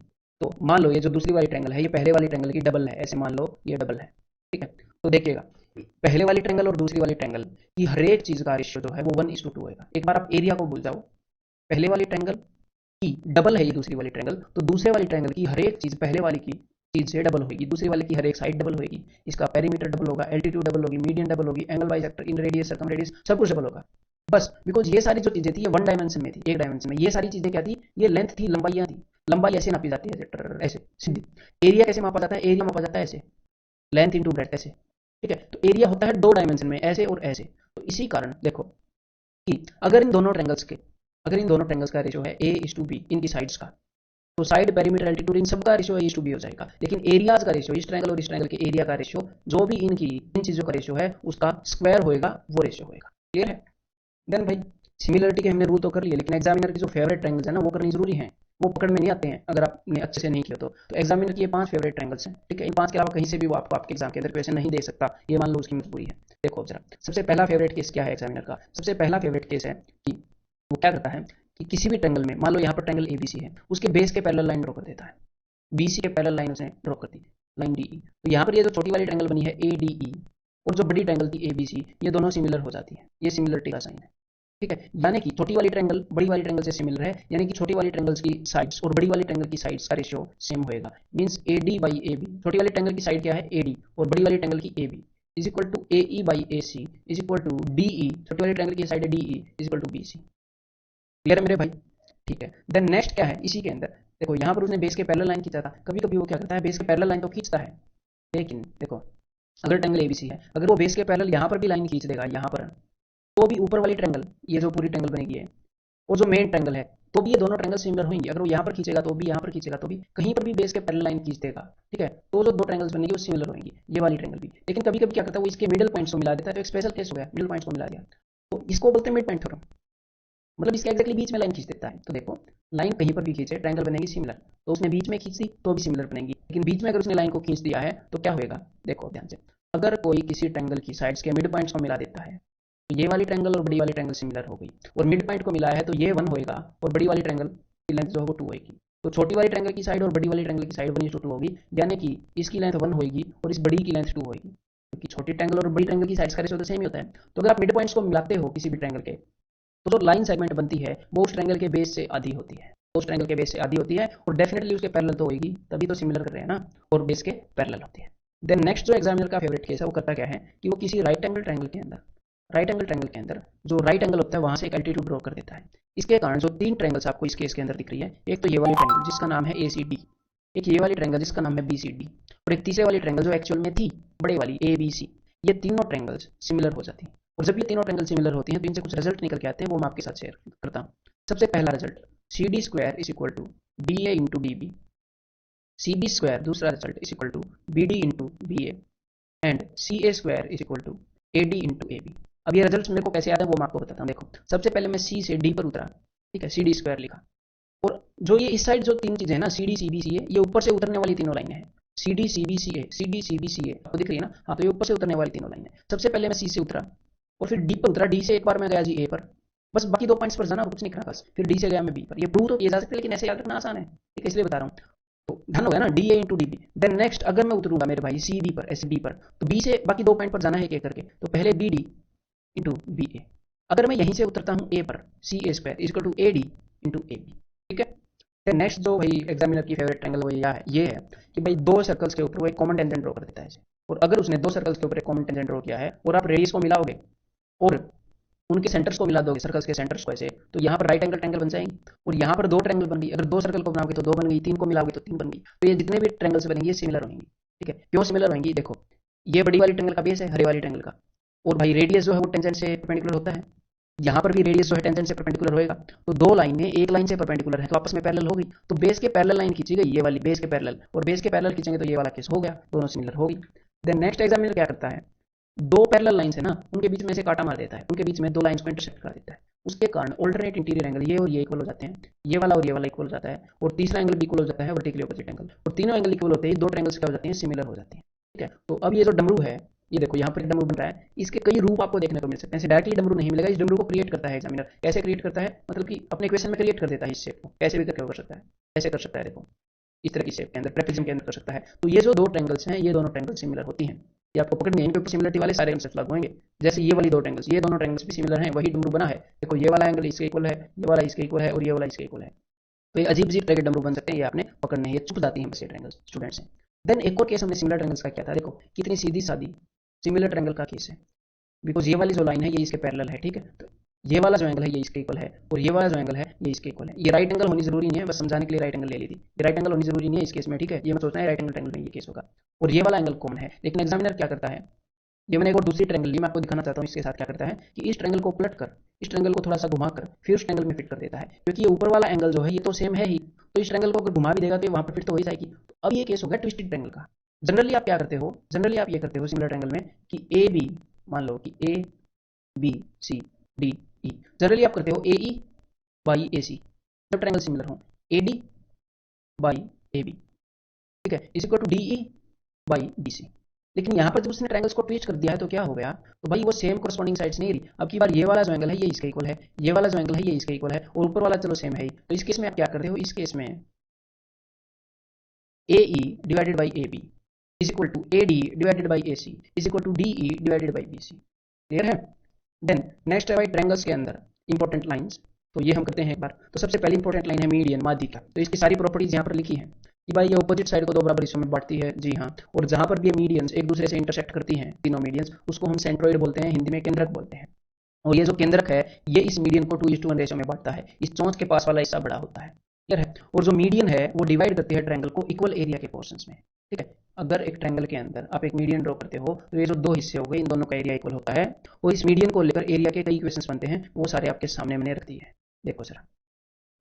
तो मान लो ये जो दूसरी वाली ट्रायंगल है ये पहले वाली ट्रायंगल की डबल है, ऐसे मान लो ये डबल है। ठीक है? तो देखिएगा, पहले वाली ट्रायंगल और दूसरी वाली ट्रायंगल की हर एक चीज़ का रेशियो जो है वो 1:2 होएगा। एक बार आप एरिया को भूल जाओ, पहले वाली ट्रायंगल की डबल है ये दूसरी वाली ट्रायंगल, तो दूसरे वाली ट्रायंगल की हर एक चीज़ पहले वाली की चीज़ से डबल होगी, दूसरी वाले की हर एक साइड डबल होगी, इसका पेरीमीटर डबल होगा, एल्टीट्यूड डबल होगी, मीडियन डबल होगी, एंगल बाइसेक्टर, इन रेडियस, सर्कम रेडियस, सब कुछ डबल होगा। बस बिकॉज ये सारी जो चीजें थी ये वन डायमेंशन में थी, एक डायमेंशन में। ये सारी चीजें क्या थी? ये लेंथ थी, लंबाइयां थी। लंबाई ऐसे नापी जाती है, ऐसे सीधी। एरिया कैसे मापा जाता है? एरिया मापा जाता है ऐसे, लेंथ इंटू ब्रेड्थ, ऐसे। ठीक है? तो एरिया होता है दो डायमेंशन में, ऐसे और ऐसे। तो इसी कारण देखो कि अगर इन दोनों ट्रेंगल्स का रेशियो है A:B इनकी साइड्स का, तो साइड पेरीमीटर एल्टीट्यूड इन सब का रेशियो A:B हो जाएगा। लेकिन एरियाज का रेशियो, इस ट्रायंगल और इस ट्रायंगल के एरिया का रेशियो, जो भी इन चीजों का रेशियो है उसका स्क्वायर होएगा, वो रेशियो होएगा। क्लियर है? देन भाई सिमिलरिटी के हमने रूल तो कर लिए, लेकिन एग्जामिनर की जो फेवरेट ट्रायंगल्स है ना वो करनी जरूरी है। वो पकड़ में नहीं आते हैं अगर आपने अच्छे से नहीं किया तो एग्जामिनर की ये 5 फेवरेट ट्रायंगल्स हैं। ठीक है? इन 5 के अलावा कहीं से भी वो आपको आपके एग्जाम के अंदर क्वेश्चन नहीं दे सकता, ये मान लो उसकी मजबूरी है। देखो जरा, सबसे पहला फेवरेट केस क्या है एग्जामिनर का? सबसे पहला फेवरेट केस है कि वो क्या करता है कि किसी भी ट्रायंगल में, मान लो यहाँ पर ट्रायंगल एबीसी है, उसके बेस के पैरेलल लाइन ड्रॉ कर देता है, बीसी के पैरेलल लाइन उसने ड्रॉ कर दी, लाइन डीई। तो यहाँ पर ये जो छोटी वाली ट्रायंगल बनी है एडीई और जो बड़ी ट्रायंगल थी एबीसी, ये दोनों सिमिलर हो जाती है। ये सिमिलरिटी का साइन है। ठीक है? यानी कि छोटी वाली ट्रायंगल बड़ी वाली ट्रायंगल से सिमिलर है, यानी कि छोटी वाली ट्रायंगल्स की साइड्स और बड़ी वाली ट्रायंगल की साइड्स का रेशियो सेम होएगा। मींस एडी बाई एबी, छोटी वाली ट्रायंगल की साइड क्या है? एडी, और बड़ी वाली ट्रायंगल की AB is equal to AE by AC is equal to DE, छोटी वाली ट्रायंगल की साइड है DE is equal to BC. Clear है मेरे भाई? ठीक है? देन नेक्स्ट क्या है इसी के अंदर, देखो यहाँ पर उसने बेस के पैरेलल लाइन खींचा था। कभी कभी वो क्या करता है, बेस के पैरेलल लाइन तो खींचता है, लेकिन देखो अगर ट्रायंगल एबीसी है, अगर वो बेस के पैरेलल यहाँ पर भी लाइन खींच देगा, यहाँ पर, तो भी ऊपर वाली ट्रायंगल, ये जो पूरी ट्रायंगल बनेगी है, और जो मेन ट्रायंगल है, तो भी ये दोनों ट्रायंगल सिमिलर होंगे। अगर वो यहाँ पर खींचेगा तो भी, यहाँ पर खींचेगा तो भी, कहीं पर भी बेस के पैरेलल लाइन खींच देगा, ठीक है, तो जो दो ट्रायंगल्स बनेंगे वो सिमिलर होंगी, ये वाली ट्रायंगल भी। लेकिन कभी कभी क्या करता है वो इसके मिडिल पॉइंट्स को मिला देता है, तो एक स्पेशल केस हो गया, मिडिल पॉइंट्स को मिला दिया, तो इसको बोलते हैं मिड पॉइंट थ्योरम। मतलब इसके एक्जैक्टली बीच में लाइन खींच देता है। तो देखो, लाइन कहीं पर भी खींचे ट्रायंगल बनेगी सिमिलर, तो उसने बीच में खींच दी तो भी सिमिलर बनेगी। लेकिन बीच में अगर उसने लाइन को खींच दिया है तो क्या होएगा? देखो ध्यान से, अगर कोई किसी ट्रायंगल की साइड्स के मिड पॉइंट्स को मिला देता है तो ये वाली ट्रायंगल और बड़ी वाली ट्रायंगल सिमिलर हो गई, और मिड पॉइंट को मिलाया है तो ये 1 होएगा और बड़ी वाली ट्रायंगल की लेंथ जो है वो 2 होगी। तो छोटी वाली ट्रायंगल की साइड और बड़ी वाली ट्रायंगल की साइड 1:2 होगी, यानी कि इसकी लेंथ 1 होगी और इस बड़ी की लेंथ 2 होगी, क्योंकि छोटी ट्रायंगल और बड़ी ट्रायंगल की साइड्स का रेशियो तो सेम ही होता है। तो अगर आप मिड पॉइंट्स को मिलाते हो किसी भी ट्रायंगल के, तो जो लाइन सेगमेंट बनती है वो उस ट्रायंगल के बेस से आधी होती है, उस ट्रायंगल के बेस से आधी होती है, और डेफिनेटली उसके पैरेलल तो होगी, तभी तो सिमिलर कर रहे हैं ना, और बेस के पैरेलल होती है। देन नेक्स्ट जो एग्जामिनर का फेवरेट केस है वो करता क्या है कि वो किसी राइट एंगल ट्रायंगल के अंदर जो राइट एंगल होता है वहां से एक एल्टीट्यूड ड्रॉ कर देता है। इसके कारण जो 3 ट्रायंगल्स आपको इस केस के अंदर दिख रही है, एक तो ये वाली ट्रायंगल जिसका नाम है ACD, एक ये वाली ट्रायंगल जिसका नाम है BCD, और एक तीसरे वाली ट्रायंगल जो एक्चुअल में थी बड़े वाली ABC। ये तीनों ट्रायंगल्स सिमिलर हो जाती हैं। और जब ये तीनों ट्रायंगल सिमिलर होती हैं तो इनसे कुछ रिजल्ट निकल के आते हैं, वो मैं आपके साथ शेयर करता हूँ। सबसे पहला result, C D square is equal to D A into D B. C B square दूसरा result is equal to B D into B A and C A square is equal to A D into A B. अब ये रिजल्ट मेरे को कैसे याद है वो मैं आपको बताता हूँ। देखो, सबसे पहले मैं सी से डी पर उतरा, ठीक है, सी डी स्क्वायर लिखा, और जो ये इस साइड जो तीन चीजें हैं ना, सी डी सी बी सी ए, ये ऊपर से उतरने वाली तीनों लाइनें हैं। C D C B C A, C D C B C A, आपको दिख रही है ना? हाँ, तो ये ऊपर से उतरने वाली तीनों लाइनें। सबसे पहले मैं सी से उतरा और फिर डी पर उतरा, डी से एक बार मैं गया जी ए पर, बस बाकी 2 पॉइंट्स पर जाना, कुछ नहीं करना बस। फिर डी से गया मैं बी पर। ये प्रूव तो किया जा सकता है लेकिन ऐसे याद रखना आसान है, ठीक है, इसलिए बता रहा हूँ। तो ध्यान हो गया ना, D A into D B. Then next अगर मैं उतरूंगा मेरे भाई सी बी पर, ऐसे बी पर, तो बी से बाकी 2 पॉइंट पर जाना है एक एक करके, तो पहले B D into B A. अगर मैं यहीं से उतरता हूँ ए पर, C A square is equal to A D into A B, ठीक है। फिर नेक्स्ट जो भाई एग्जामिनर की फेवरेट ट्रायंगल वो ये है कि भाई दो सर्कल्स के ऊपर वो एक कॉमन टेंजेंट ड्रॉ कर देता है। और अगर उसने दो सर्कल्स के ऊपर एक कॉमन टेंजेंट ड्रॉ किया है और आप रेडियस को मिलाओगे और उनके सेंटर्स को मिला दोगे, सर्कल्स के सेंटर्स को ऐसे, तो यहाँ पर राइट एंगल ट्रायंगल बन जाएंगी। और यहाँ पर दो ट्रायंगल बन गई, अगर दो सर्कल को बनाओगे तो दो बन गई, तीन को मिलाओगे तो तीन बन गई। तो ये जितने भी ट्रायंगल्स बनेंगे ये सिमिलर होंगी, ठीक है। क्यों सिमिलर होंगी? देखो, ये बड़ी वाली ट्रायंगल का बेस है हरे वाली ट्रायंगल का, और भाई रेडियस जो है वो टेंजेंट से परपेंडिकुलर होता है। यहाँ पर भी रेडियस जो है टेंजेंट से परपेंडिकुलर होएगा। तो दो लाइनें एक लाइन से परपेंडिकुलर है तो आपस में पैरेलल होगी, तो बेस के पैरेलल लाइन खींची गई, ये वाली बेस के पैरेलल, और बेस के पैरेलल खींचेंगे तो ये वाला केस हो गया, दोनों सिमिलर होगी। देन नेक्स्ट एग्जामिनर क्या करता है, दो पैरेलल लाइन है ना, उनके बीच में से कांटा मार देता है, उनके बीच में दो लाइंस को इंटरसेक्ट कर देता है। उसके कारण ऑल्टरनेट इंटीरियर एंगल ये और ये इक्वल हो जाते हैं, ये वाला और ये वाला इक्वल हो जाता है, और तीसरा एंगल भी इक्वल हो जाता है, वर्टिकली ऑपोजिट एंगल। और तीनों एंगल इक्वल होते हैं, दो ट्रायंगल्स क्या हो जाते हैं, सिमिलर हो जाते हैं, ठीक है। तो अब ये जो डमरू है, ये देखो यहाँ पर डमरू बन रहा है, इसके कई रूप आपको देखने को मिल सकते हैं। ऐसे डायरेक्टली डमरू नहीं मिलेगा, इस डमरू को क्रिएट करता है एग्जामिनर। कैसे क्रिएट करता है? मतलब कि अपने इक्वेशन में क्रिएट कर देता है इस शेप को, कैसे भी करके कर सकता है, ऐसे कर सकता है, देखो इस तरह की शेप के अंदर, ट्रेपेजियम के अंदर कर सकता है। तो ये जो दो ट्रायंगल्स हैं, ये दोनों ट्रायंगल्स सिमिलर होती हैं। ये आपको पकड़ में, इनके ऊपर सिमिलरिटी वाले सारे कंसेप्ट लागू होंगे। जैसे ये वाली दो ट्रायंगल्स, ये दोनों ट्रायंगल्स भी सिमिलर हैं, वही डमरू बना है। देखो ये वाला एंगल इसके इक्वल है, ये वाला इसके इक्वल है, और ये वाला इसके इक्वल है। तो ये अजीब अजीब तरह के डमरू बन सकते हैं, ये आपने पकड़ने, ये चुप जाती हैं बस ये ट्रायंगल्स स्टूडेंट्स हैं। देन एक और केस हमने सिमिलर ट्रायंगल्स का क्या था, देखो कितनी सीधी सादी सिमिलर ट्रायंगल का केस है। बिकॉज ये वाली जो लाइन है ये इसके पैरेलल है, ठीक है। तो ये वाला जो एंगल है ये इसके इक्वल है, और ये वाला जो एंगल है ये इसके इक्वल है। ये राइट एंगल होनी जरूरी नहीं है, बस समझाने के लिए राइट एंगल ले ली थी। ये राइट एंगल होनी जरूरी नहीं है इस केस में, ठीक है। ये मैं सोचता है राइट एंगल ट्रायंगल में ये केस होगा, और ये वाला एंगल कॉमन है। लेकिन एग्जामिनर क्या करता है, ये मैंने एक और दूसरी ट्रायंगल ली, मैं आपको दिखाना चाहता हूँ इसके साथ क्या करता है कि इस ट्रायंगल को पलट कर, इस ट्रायंगल को थोड़ा सा घुमाकर फिर उस ट्रायंगल में फिट कर देता है। क्योंकि ये ऊपर वाला एंगल जो है ये तो सेम है ही, तो इस ट्रायंगल को अगर घुमा भी देगा तो वहां पर फिट तो हो ही जाएगी। तो अब ये केस होगा ट्विस्टेड ट्रायंगल का। जनरली आप क्या करते हो, जनरली आप ये करते हो सिमिलर ट्रायंगल में कि ए बी, मान लो कि A B C D E, generally आप करते हो ए ई बाई ए सी, जब ट्रायंगल सिमिलर हो, A D by A B, ठीक है, is equal to D E by B C. लेकिन यहाँ पर जब उसने ट्रायंगल्स को ट्विस्ट कर दिया है तो क्या हो गया, तो भाई वो सेम कोरस्पॉन्डिंग साइड्स नहीं रही। अब की बार ये वाला जो एंगल है ये इसका इक्वल है, ये वाला जो एंगल है ये इसका इक्वल है, और ऊपर वाला चलो सेम है ही। तो इस केस में आप क्या करते हो, इस केस में A E divided by A B is equal to A D divided by A C is equal to D E divided by B C. Clear है? देन नेक्स्ट है भाई ट्रायंगल्स के अंदर इंपॉर्टेंट लाइंस, तो ये हम करते हैं एक बार। तो सबसे पहली इंपॉर्टेंट लाइन है मीडियन, माध्यिका। तो इसकी सारी प्रॉपर्टीज यहाँ पर लिखी है कि भाई ये ऑपोजिट साइड को दो बराबर हिस्सों में बांटती है, जी हाँ। और जहां पर भी मीडियंस एक दूसरे से इंटरसेक्ट करती हैं, तीनों मीडियंस, उसको हम सेंट्रोइड बोलते हैं, हिंदी में केंद्रक बोलते हैं। और ये जो केंद्रक है ये इस मीडियन को 2:1 रेशो में बांटता है, इस चोंच के पास वाला हिस्सा बड़ा होता है। क्लियर है? और जो मीडियन है वो डिवाइड करती है ट्रायंगल को इक्वल एरिया के पोर्शंस में, ठीक है। अगर एक ट्रायंगल के अंदर आप एक मीडियन ड्रॉ करते हो तो ये जो दो हिस्से हो गए, इन दोनों का एरिया इक्वल होता है, और इस मीडियन को लेकर एरिया के कई इक्वेशंस बनते हैं, वो सारे आपके सामने मैंने रख दिए हैं। देखो जरा,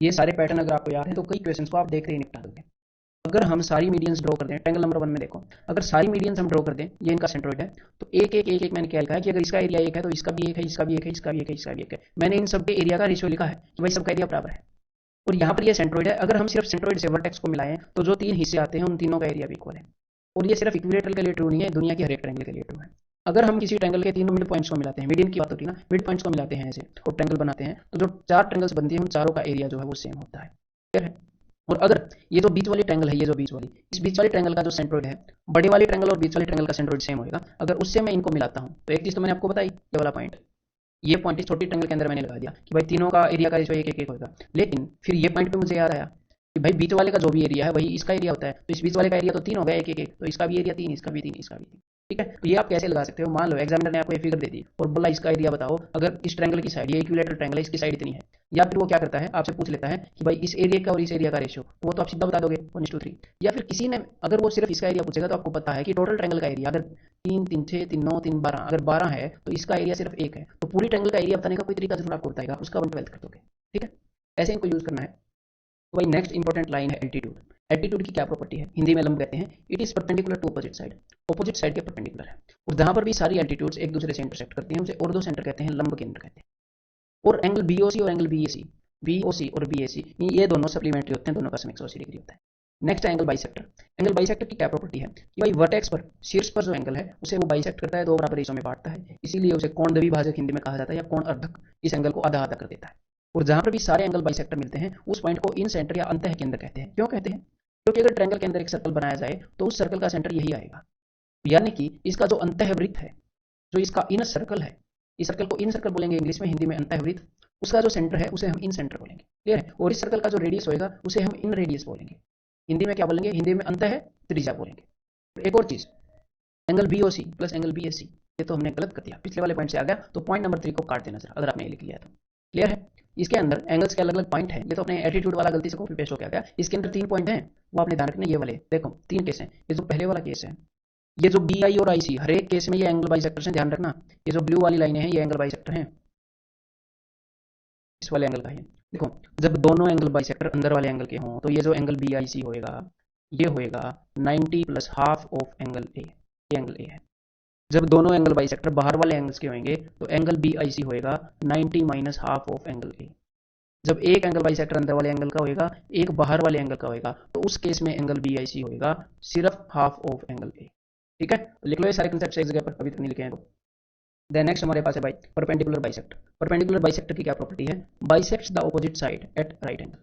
ये सारे पैटर्न अगर आपको याद है तो कई क्वेश्चंस को आप देख रहे निपटा दोगे। अगर हम सारी मीडियंस ड्रॉ कर दें, ट्रायंगल नंबर 1 में देखो, अगर सारी मीडियंस हम ड्रॉ कर दें, ये इनका सेंट्रोइड है, तो एक एक एक एक मैंने क्या लिखा है कि अगर इसका एरिया एक है तो इसका भी एक है, इसका भी एक है, इसका भी एक है, इसका भी एक है। मैंने इन सबके एरिया का रेशियो लिखा है कि भाई सबका एरिया बराबर है। और यहाँ पर ये सेंट्रोइड है, अगर हम सिर्फ सेंट्रोइड से वर्टेक्स को मिलाएं तो जो तीन हिस्से आते हैं उन तीनों का एरिया भी इक्वल है। और ये सिर्फ इक्विलेटरल के लिए ट्रू नहीं है, दुनिया की हर एक ट्रायंगल के लिए ट्रू है। अगर हम किसी ट्रायंगल के तीनों मिड पॉइंट्स को मिलाते हैं, मीडियन की बात होती है ना, मिड पॉइंट्स को मिलाते हैं ऐसे और ट्रायंगल बनाते हैं, तो जो चार ट्रायंगल्स बनती हैं उन चारों का एरिया जो है वो सेम होता है। क्लियर है? और अगर ये जो बीच वाली ट्रायंगल है, ये जो बीच वाली, इस बीच वाली ट्रायंगल का जो सेंट्रोइड है, बड़ी वाली ट्रायंगल और बीच वाली ट्रायंगल का सेंट्रोइड सेम होगा, अगर उससे मैं इनको मिलाता हूँ तो एक चीज तो मैंने आपको बताई, ये वाला पॉइंट, ये पॉइंट इस छोटी ट्रायंगल के अंदर मैंने लगा दिया कि भाई तीनों का एरिया का रेशियो एक एक एक होगा। लेकिन फिर ये पॉइंट पे मुझे याद आया कि भाई बीच वाले का जो भी एरिया है वही इसका एरिया होता है, तो इस बीच वाले का एरिया तो 3 हो गया, एक एक एक, तो इसका भी एरिया 3, इसका भी 3, इसका भी 3। ठीक है। तो ये आप कैसे लगा सकते हो, मान लो एग्जामिनर ने आपको ये फिगर दे दी और बोला इसका एरिया बताओ, अगर इस ट्रायंगल की साइड, ये इक्विलेटरल ट्रायंगल है, इसकी साइड इतनी है, या फिर वो क्या करता है आपसे पूछ लेता है कि भाई इस एरिया का और इस एरिया का रेशियो, वो तो आप सीधा बता दोगे 1:3। या फिर किसी ने अगर वो सिर्फ इसका एरिया पूछेगा तो आपको पता है कि टोटल ट्रायंगल का एरिया अगर 3 3 6 3 9 3 12, अगर 12 है तो इसका एरिया सिर्फ 1 है, तो पूरी ट्रायंगल का एरिया बताने का कोई तरीका जरूर आपको बताएगा, उसका 1/12 कर दोगे। ठीक है, ऐसे इनको यूज करना है। तो भाई नेक्स्ट इंपॉर्टेंट लाइन है एल्टीट्यूड। एल्टीट्यूड की क्या प्रॉपर्टी है, हिंदी में लंब कहते हैं, it is perpendicular to opposite side, opposite side के परपेंडिकुलर है। और जहां पर भी सारी एल्टीट्यूड्स एक दूसरे से इंटरसेक्ट करती हैं उसे ऑर्थो सेंटर कहते हैं, लंब केंद्र कहते हैं। और एंगल बीओसी और एंगल बीएसी, बीओसी और बीएसी ये दोनों सप्लीमेंट्री होते हैं, दोनों का सम 180 डिग्री होता है। Next angle bisector. Angle bisector की क्या प्रॉपर्टी है कि भाई वर्टेक्स पर, शीर्ष पर जो एंगल है उसे वो बाइसेक्ट करता है, दो बराबर हिस्सों में बांटता है, इसीलिए उसे कोण द्विभाजक हिंदी में कहा जाता है, या कोण अर्धक, इस एंगल को आधा आधा कर देता है। और जहां पर भी सारे एंगल बाइसेक्टर मिलते हैं उस पॉइंट को इन सेंटर या अंतः केंद्र कहते हैं। क्यों कहते हैं, क्योंकि अगर ट्रायंगल के अंदर एक सर्कल बनाया जाए तो उस सर्कल का सेंटर यही आएगा, यानी कि इसका जो अंतःवृत्त है, जो इसका इनर सर्कल है, इस सर्कल को इन सर्कल बोलेंगे इंग्लिश में, हिंदी में अंतःवृत्त, उसका जो सेंटर है उसे हम इन सेंटर बोलेंगे। क्लियर है। और इस सर्कल का जो रेडियस होएगा उसे हम इन रेडियस बोलेंगे, हिंदी में क्या बोलेंगे, हिंदी में अंतः त्रिज्या बोलेंगे। एक और चीज, angle BOC plus angle BSc, ये तो हमने गलत कर दिया, पिछले वाले पॉइंट से आ गया, तो पॉइंट नंबर 3 को काट देना जरा, अगर आपने ये लिख लिया तो। क्लियर है। इसके अंदर एंगल्स के अलग अलग पॉइंट हैं, ये तो अपने एटीट्यूड वाला गलती से कॉपी पेस्ट हो गया। इसके अंदर 3 पॉइंट हैं, वो आपने ध्यान रखना, ये वाले देखो 3 केस हैं। ये जो पहले वाला केस है, ये जो बी आई और आई सी, हर एक केस में ये एंगल बाइसेक्टर से, ध्यान रखना। ये जो ब्लू वाली लाइनें हैं ये एंगल बाइसेक्टर हैं, इस वाले एंगल का है। देखो, जब दोनों एंगल बाइसेक्टर अंदर वाले एंगल के हों तो ये जो एंगल बी आई सी होएगा, ये होएगा 90 plus half of angle A, ये एंगल ए है। जब दोनों एंगल बाइसेक्टर बाहर वाले एंगल्स के होंगे तो एंगल बी आई सी होएगा 90 minus half of angle A. जब एक एंगल बाइसेक्टर अंदर वाले एंगल का होएगा, एक बाहर वाले एंगल का होएगा, तो उस केस में एंगल बी आई सी होएगा सिर्फ हाफ ऑफ एंगल ए। ठीक है, तो लिख लो ये सारे कंसेप्ट एक जगह पर, अभी तक नहीं लिखे हैं तो। देन नेक्स्ट हमारे पास है भाई परपेंडिकुलर बाइसेक्टर। परपेंडिकुलर बाइसेक्टर की क्या प्रॉपर्टी है, bisects the opposite side at right angle.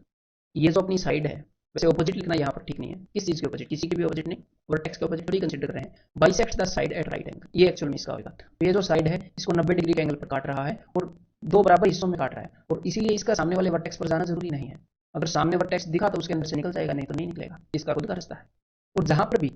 ये जो अपनी साइड है, वैसे ऑपोजिट लिखना यहाँ पर ठीक नहीं है, किस चीज के ऑपोजिट, किसी के भी ऑपोजिट नहीं, वर्टेक्स के ऑपोजिट थोड़ी कंसीडर कर रहे हैं। Bisects the side at right angle, ये एक्चुअल में इसका होगा। तो ये जो साइड है इसको 90 डिग्री के एंगल पर काट रहा है और दो बराबर हिस्सों में काट रहा है, और इसीलिए इसका सामने वाले वर्टेक्स पर जाना जरूरी नहीं है। अगर सामने वर्टेक्स दिखा तो उसके अंदर से निकल जाएगा, नहीं तो नहीं निकलेगा, इसका खुद का रास्ता है। और जहां पर भी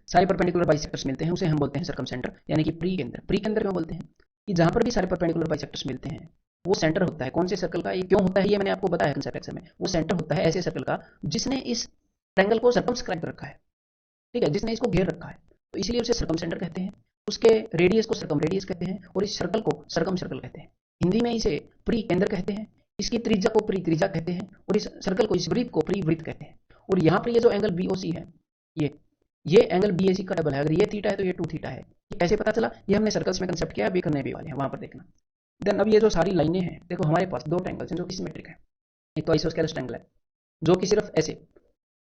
सारे परपेंडिकुलर बाइसेक्टर्स मिलते हैं उसे हम बोलते हैं सर्कमसेंटर, यानी कि प्री केंद्र। प्री केंद्र क्यों बोलते हैं, कि जहां पर भी सारे परपेंडिकुलर बाइसेक्टर्स मिलते हैं वो सेंटर होता है कौन से सर्कल का, ये क्यों होता है ये मैंने आपको बताया कंसेप्ट एक्शन में। वो सेंटर होता है ऐसे सर्कल का जिसने इस ट्रायंगल को सर्कमस्क्राइब कर रखा है, ठीक है, जिसने इसको घेर रखा है, तो इसीलिए उसे सर्कम सेंटर कहते हैं। उसके रेडियस को सर्कम रेडियस कहते हैं, और इस सर्कल को सर्कम सर्कल कहते हैं। हिंदी में इसे प्री केंद्र कहते हैं, इसकी त्रिज्या को प्री त्रिज्या कहते हैं, और इस सर्कल को, इस वृत्त को प्री वृत्त कहते हैं। और यहाँ पर ये जो एंगल बीओसी है, ये एंगल बीएसी का डबल है, अगर ये थीटा है तो ये 2 थीटा है। ये कैसे पता चला, ये हमने सर्कल्स में कंसेप्ट किया, अभी करने भी वाले हैं, वहां पर देखना। देन अब ये जो सारी लाइनें हैं, देखो हमारे पास दो ट्रायंगल्स हैं जो कि सिमेट्रिक है। एक तो आइसोस्केलेस ट्रायंगल है जो कि सिर्फ ऐसे,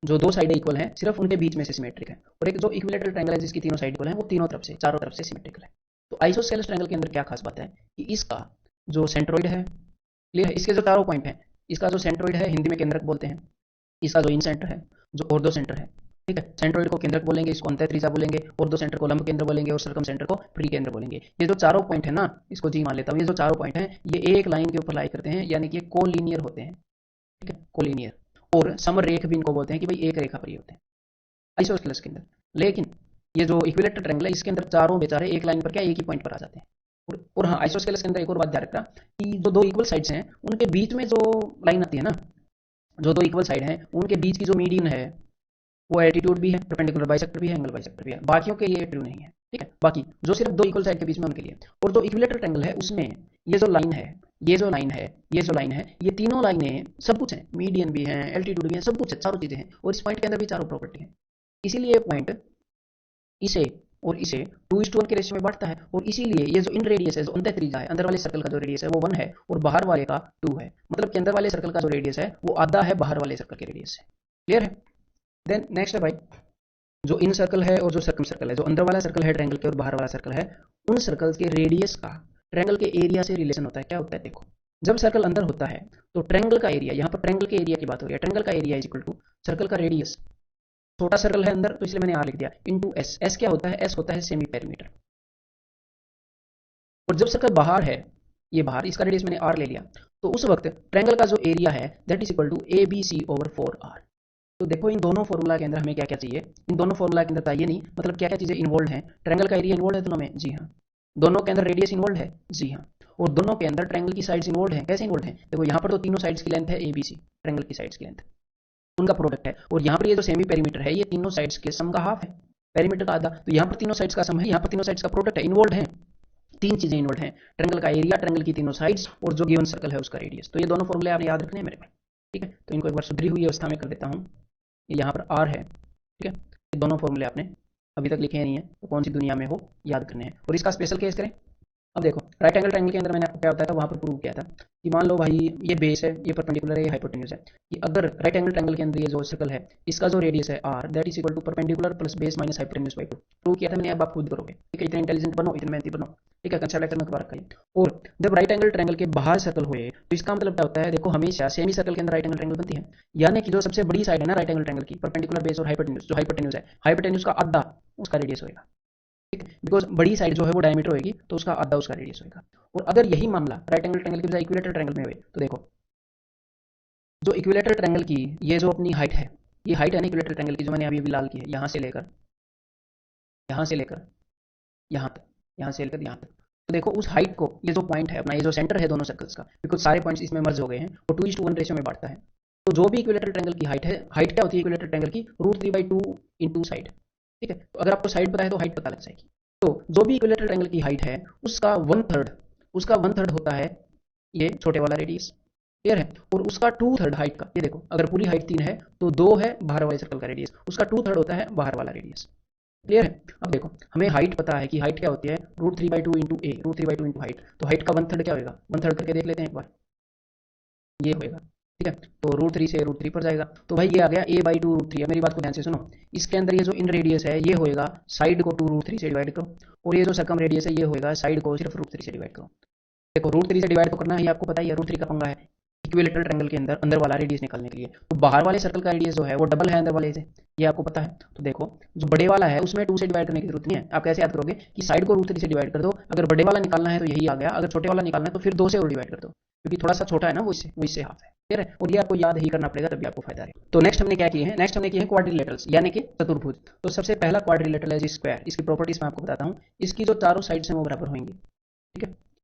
जो दो साइडें इक्वल हैं सिर्फ उनके बीच में से सिमेट्रिक है, और एक जो इक्विलेटरल ट्रायंगल है जिसकी तीनों साइड इक्वल हैं, वो तीनों तरफ से, चारों तरफ से सिमेट्रिकल है। तो आइसोस्केलेस ट्रायंगल के अंदर क्या खास बात है कि इसका जो सेंट्रोइड है, क्लियर है, इसके जो चारों पॉइंट हैं, इसका जो सेंट्रोइड है हिंदी में केंद्रक बोलते हैं, इसका जो इन सेंटर है, जो ऑर्थो सेंटर है, ठीक है, सेंट्रोइड को केंद्रक बोलेंगे, इसको अंतः त्रिज्या बोलेंगे, ऑर्थो सेंटर को लंब केंद्र बोलेंगे, और सर्कम सेंटर को प्री केंद्र बोलेंगे। ये जो चारों पॉइंट है ना, इसको जी मान लेता हूँ, ये जो चारों पॉइंट हैं ये एक लाइन के ऊपर लाई करते हैं, यानी कि कोलिनियर होते हैं, ठीक है, कोलिनियर। और समरेख भी इनको बोलते हैं कि भाई एक रेखा पर ही होते हैं आइसोस्केलेस के अंदर। लेकिन ये जो इक्विलेटरल ट्रायंगल है इसके अंदर चारों बेचारे एक लाइन पर क्या, एक ही पॉइंट पर आ जाते हैं। और हाँ, आइसोस्केलेस के अंदर एक और बात ध्यान रखना कि जो दो इक्वल साइड्स हैं उनके बीच में जो लाइन आती है ना, जो दो इक्वल साइड हैं उनके बीच की जो मीडियन है वो एल्टीट्यूड भी है, परपेंडिकुलर बाइसेक्टर भी है, एंगल बाइसेक्टर भी है। बाकियों के ये ट्रू नहीं है, ठीक है, बाकी जो सिर्फ दो इक्वल साइड के बीच में उनके लिए। और जो इक्विलेटरल ट्रायंगल है उसमें ये जो लाइन है, ये जो लाइन है, ये जो लाइन है, ये तीनों लाइनें सब कुछ है, मीडियन भी है, एल्टीट्यूड भी है, सब कुछ है, चारों चीजें हैं, और इस पॉइंट के अंदर भी चारों प्रॉपर्टी है। इसीलिए ये पॉइंट इसे और इसे 2:1 के रेशियो में बढ़ता है, और इसीलिए ये जो इन रेडियस है, जो अंतर त्रिज्या है, अंदर वाले सर्कल का जो रेडियस है वो 1 है और बाहर वाले का 2 है, मतलब कि अंदर वाले सर्कल का जो रेडियस है वो आधा है बाहर वाले सर्कल के रेडियस से। क्लियर है। देन नेक्स्ट है भाई, जो इन सर्कल है और जो सर्कम सर्कल है, जो अंदर वाला सर्कल है ट्रायंगल के और बाहर वाला सर्कल है, उन सर्कल्स के रेडियस का ट्रायंगल के एरिया से रिलेशन होता है। क्या होता है देखो, जब सर्कल अंदर होता है तो ट्रायंगल का एरिया, यहाँ पर ट्रायंगल के एरिया की बात हो रही है, ट्रायंगल का area is equal to circle का रेडियस, छोटा सर्कल है अंदर तो इसलिए मैंने आर लिख दिया, इनटू एस। एस क्या होता है, एस होता है सेमी पेरीमीटर। और जब सर्कल बाहर है, ये बाहर, इसका रेडियस मैंने आर ले लिया, तो उस वक्त ट्रायंगल का जो एरिया है that is equal to A B C over 4 R. तो देखो इन दोनों फॉर्मूला के अंदर हमें क्या क्या चाहिए, इन दोनों फॉर्मूला के अंदर चाहिए नहीं, मतलब क्या क्या चीज़ें इन्वॉल्व हैं। ट्रायंगल का एरिया इन्वॉल्व है दोनों में, जी हाँ। दोनों के अंदर रेडियस इन्वॉल्व है, जी हाँ। और दोनों के अंदर ट्रायंगल की साइड्स इन्वॉल्व है। कैसे इन्वॉल्व है, देखो यहाँ पर तो तीनों साइड्स की लेंथ है ए बी सी, ट्रायंगल की साइड्स की लेंथ उनका प्रोडक्ट है। और यहाँ पर ये जो सेमी पेरीमीटर है ये तीनों साइड्स के सम का हाफ है, पेरीमीटर का आधा। तो यहाँ पर तीनों साइड्स का सम है, यहाँ पर तीनों साइड्स का प्रोडक्ट है, इन्वॉल्व है। तीन चीजें इन्वॉल्व हैं, ट्रायंगल का एरिया, ट्रायंगल की तीनों साइड्स और जो गिवन सर्कल है उसका रेडियस। तो ये दोनों फॉर्मूले आपने याद रखने हैं मेरे पे, ठीक है। तो इनको एक बार सुधरी हुई अवस्था में कर देता हूँ। ये यहाँ पर आर है, ठीक है। ये दोनों फॉर्मूले आपने अभी तक लिखे नहीं है, तो कौन सी दुनिया में हो याद करने हैं। और इसका स्पेशल केस करें। अब देखो राइट एंगल ट्रायंगल के अंदर मैंने आपको क्या बताया था, वहां पर प्रूव किया था कि मान लो भाई ये बेस है, ये परपेंडिकुलर है, ये हाइपोटेन्यूज है, कि अगर राइट एंगल ट्रायंगल के अंदर ये जो सर्कल है इसका जो रेडियस है R that is equal to perpendicular plus base minus hypotenuse by 2। Prove किया था मैंने, अब आप खुद करोगे, ठीक है। इतने इंटेलिजेंट बनो, इतने मेहनती बनो, ठीक है। कंसेप्ट लेक्चर में कवर रखिए। और जब राइट एंगल ट्रायंगल के बाहर सर्कल हुए तो इसका मतलब क्या होता है, देखो हमेशा सेमी सर्कल के अंदर राइट एंगल ट्रायंगल बनती है, यानी कि जो सबसे बड़ी साइड है ना राइट एंगल ट्रायंगल की, परपेंडिकुलर बेस और हाइपोटेन्यूज, जो हाइपोटेन्यूज है, हाइपोटेन्यूज का आधा उसका रेडियस होगा, ठीक। बिकॉज बड़ी साइड जो है वो डायमीटर होगी तो उसका आधा उसका रेडियस होगा। और अगर यही मामला राइट एंगल ट्रायंगल के बजाय इक्विलेटरल ट्रायंगल में हुए तो देखो जो इक्विलेटरल ट्रायंगल की ये जो अपनी हाइट है, ये हाइट है ना इक्विलेटरल ट्रायंगल की, जो मैंने अभी लाल की है, यहाँ से लेकर यहाँ से लेकर यहाँ तक, यहाँ से लेकर यहाँ तक। तो देखो उस हाइट को, ये जो पॉइंट है अपना, ये जो सेंटर है दोनों सर्कल्स का, बिकॉज सारे पॉइंट्स इसमें मर्ज हो गए हैं, वो 2:1 रेशियो में बांटता है। तो जो भी इक्विलेटरल ट्रायंगल की हाइट है, हाइट क्या होती है इक्विलेटरल ट्रायंगल की, √3/2 इंटू साइड, ठीक है। तो अगर आपको साइड पता है तो हाइट पता लग जाएगी। तो जो भी इक्विलेटरल ट्रायंगल की हाइट है उसका वन थर्ड होता है ये छोटे वाला रेडियस, क्लियर है। और उसका 2/3 हाइट का, ये देखो अगर पूरी हाइट 3 है तो 2 है बाहर वाले सर्कल का रेडियस, उसका 2/3 होता है बाहर वाला रेडियस, क्लियर है। अब देखो हमें हाइट पता है कि हाइट क्या होती है, √3/2 इंटू ए, √3/2 इंटू हाइट। तो हाइट का वन थर्ड क्या होगा, वन थर्ड करके देख लेते हैं एक बार, ये होएगा, ठीक है। तो √3 से √3 पर जाएगा, तो भाई ये आ गया a/2 √3। अब मेरी बात को ध्यान से सुनो, इसके अंदर ये जो इन रेडियस है ये होएगा साइड को 2√3 से डिवाइड करो, और ये जो सर्कम रेडियस है ये होएगा साइड को सिर्फ √3 से डिवाइड करो। देखो √3 से डिवाइड तो करना है, आपको पता ही है, √3 का पंगा है इक्विलेटरल ट्रायंगल के अंदर अंदर वाला रेडियस निकालने के लिए। तो बाहर वाले सर्कल का रेडियस जो है वो डबल है अंदर वाले से, ये आपको पता है। तो देखो जो बड़े वाला है उसमें 2 से डिवाइड करने की जरूरत नहीं है। आप कैसे याद करोगे कि साइड को √3 से डिवाइड कर दो, अगर बड़े वाला निकालना है तो यही आ गया, अगर छोटे वाला निकालना है तो फिर 2 से और डिवाइड कर दो, क्योंकि थोड़ा सा छोटा है ना वो इससे हाफ है, क्लियर है। और ये आपको याद ही करना पड़ेगा तभी आपको फायदा है। तो नेक्स्ट हमने क्या किए हैं, नेक्स्ट हमने किए हैं क्वाड्रिलेटरल्स, यानी कि चतुर्भुज। तो सबसे पहला क्वाड्रिलेटरल है जी स्क्वायर। इसकी प्रॉपर्टीज मैं आपको बताता हूँ। इसकी जो चारों साइड्स हैं वो बराबर होंगी, ठीक है।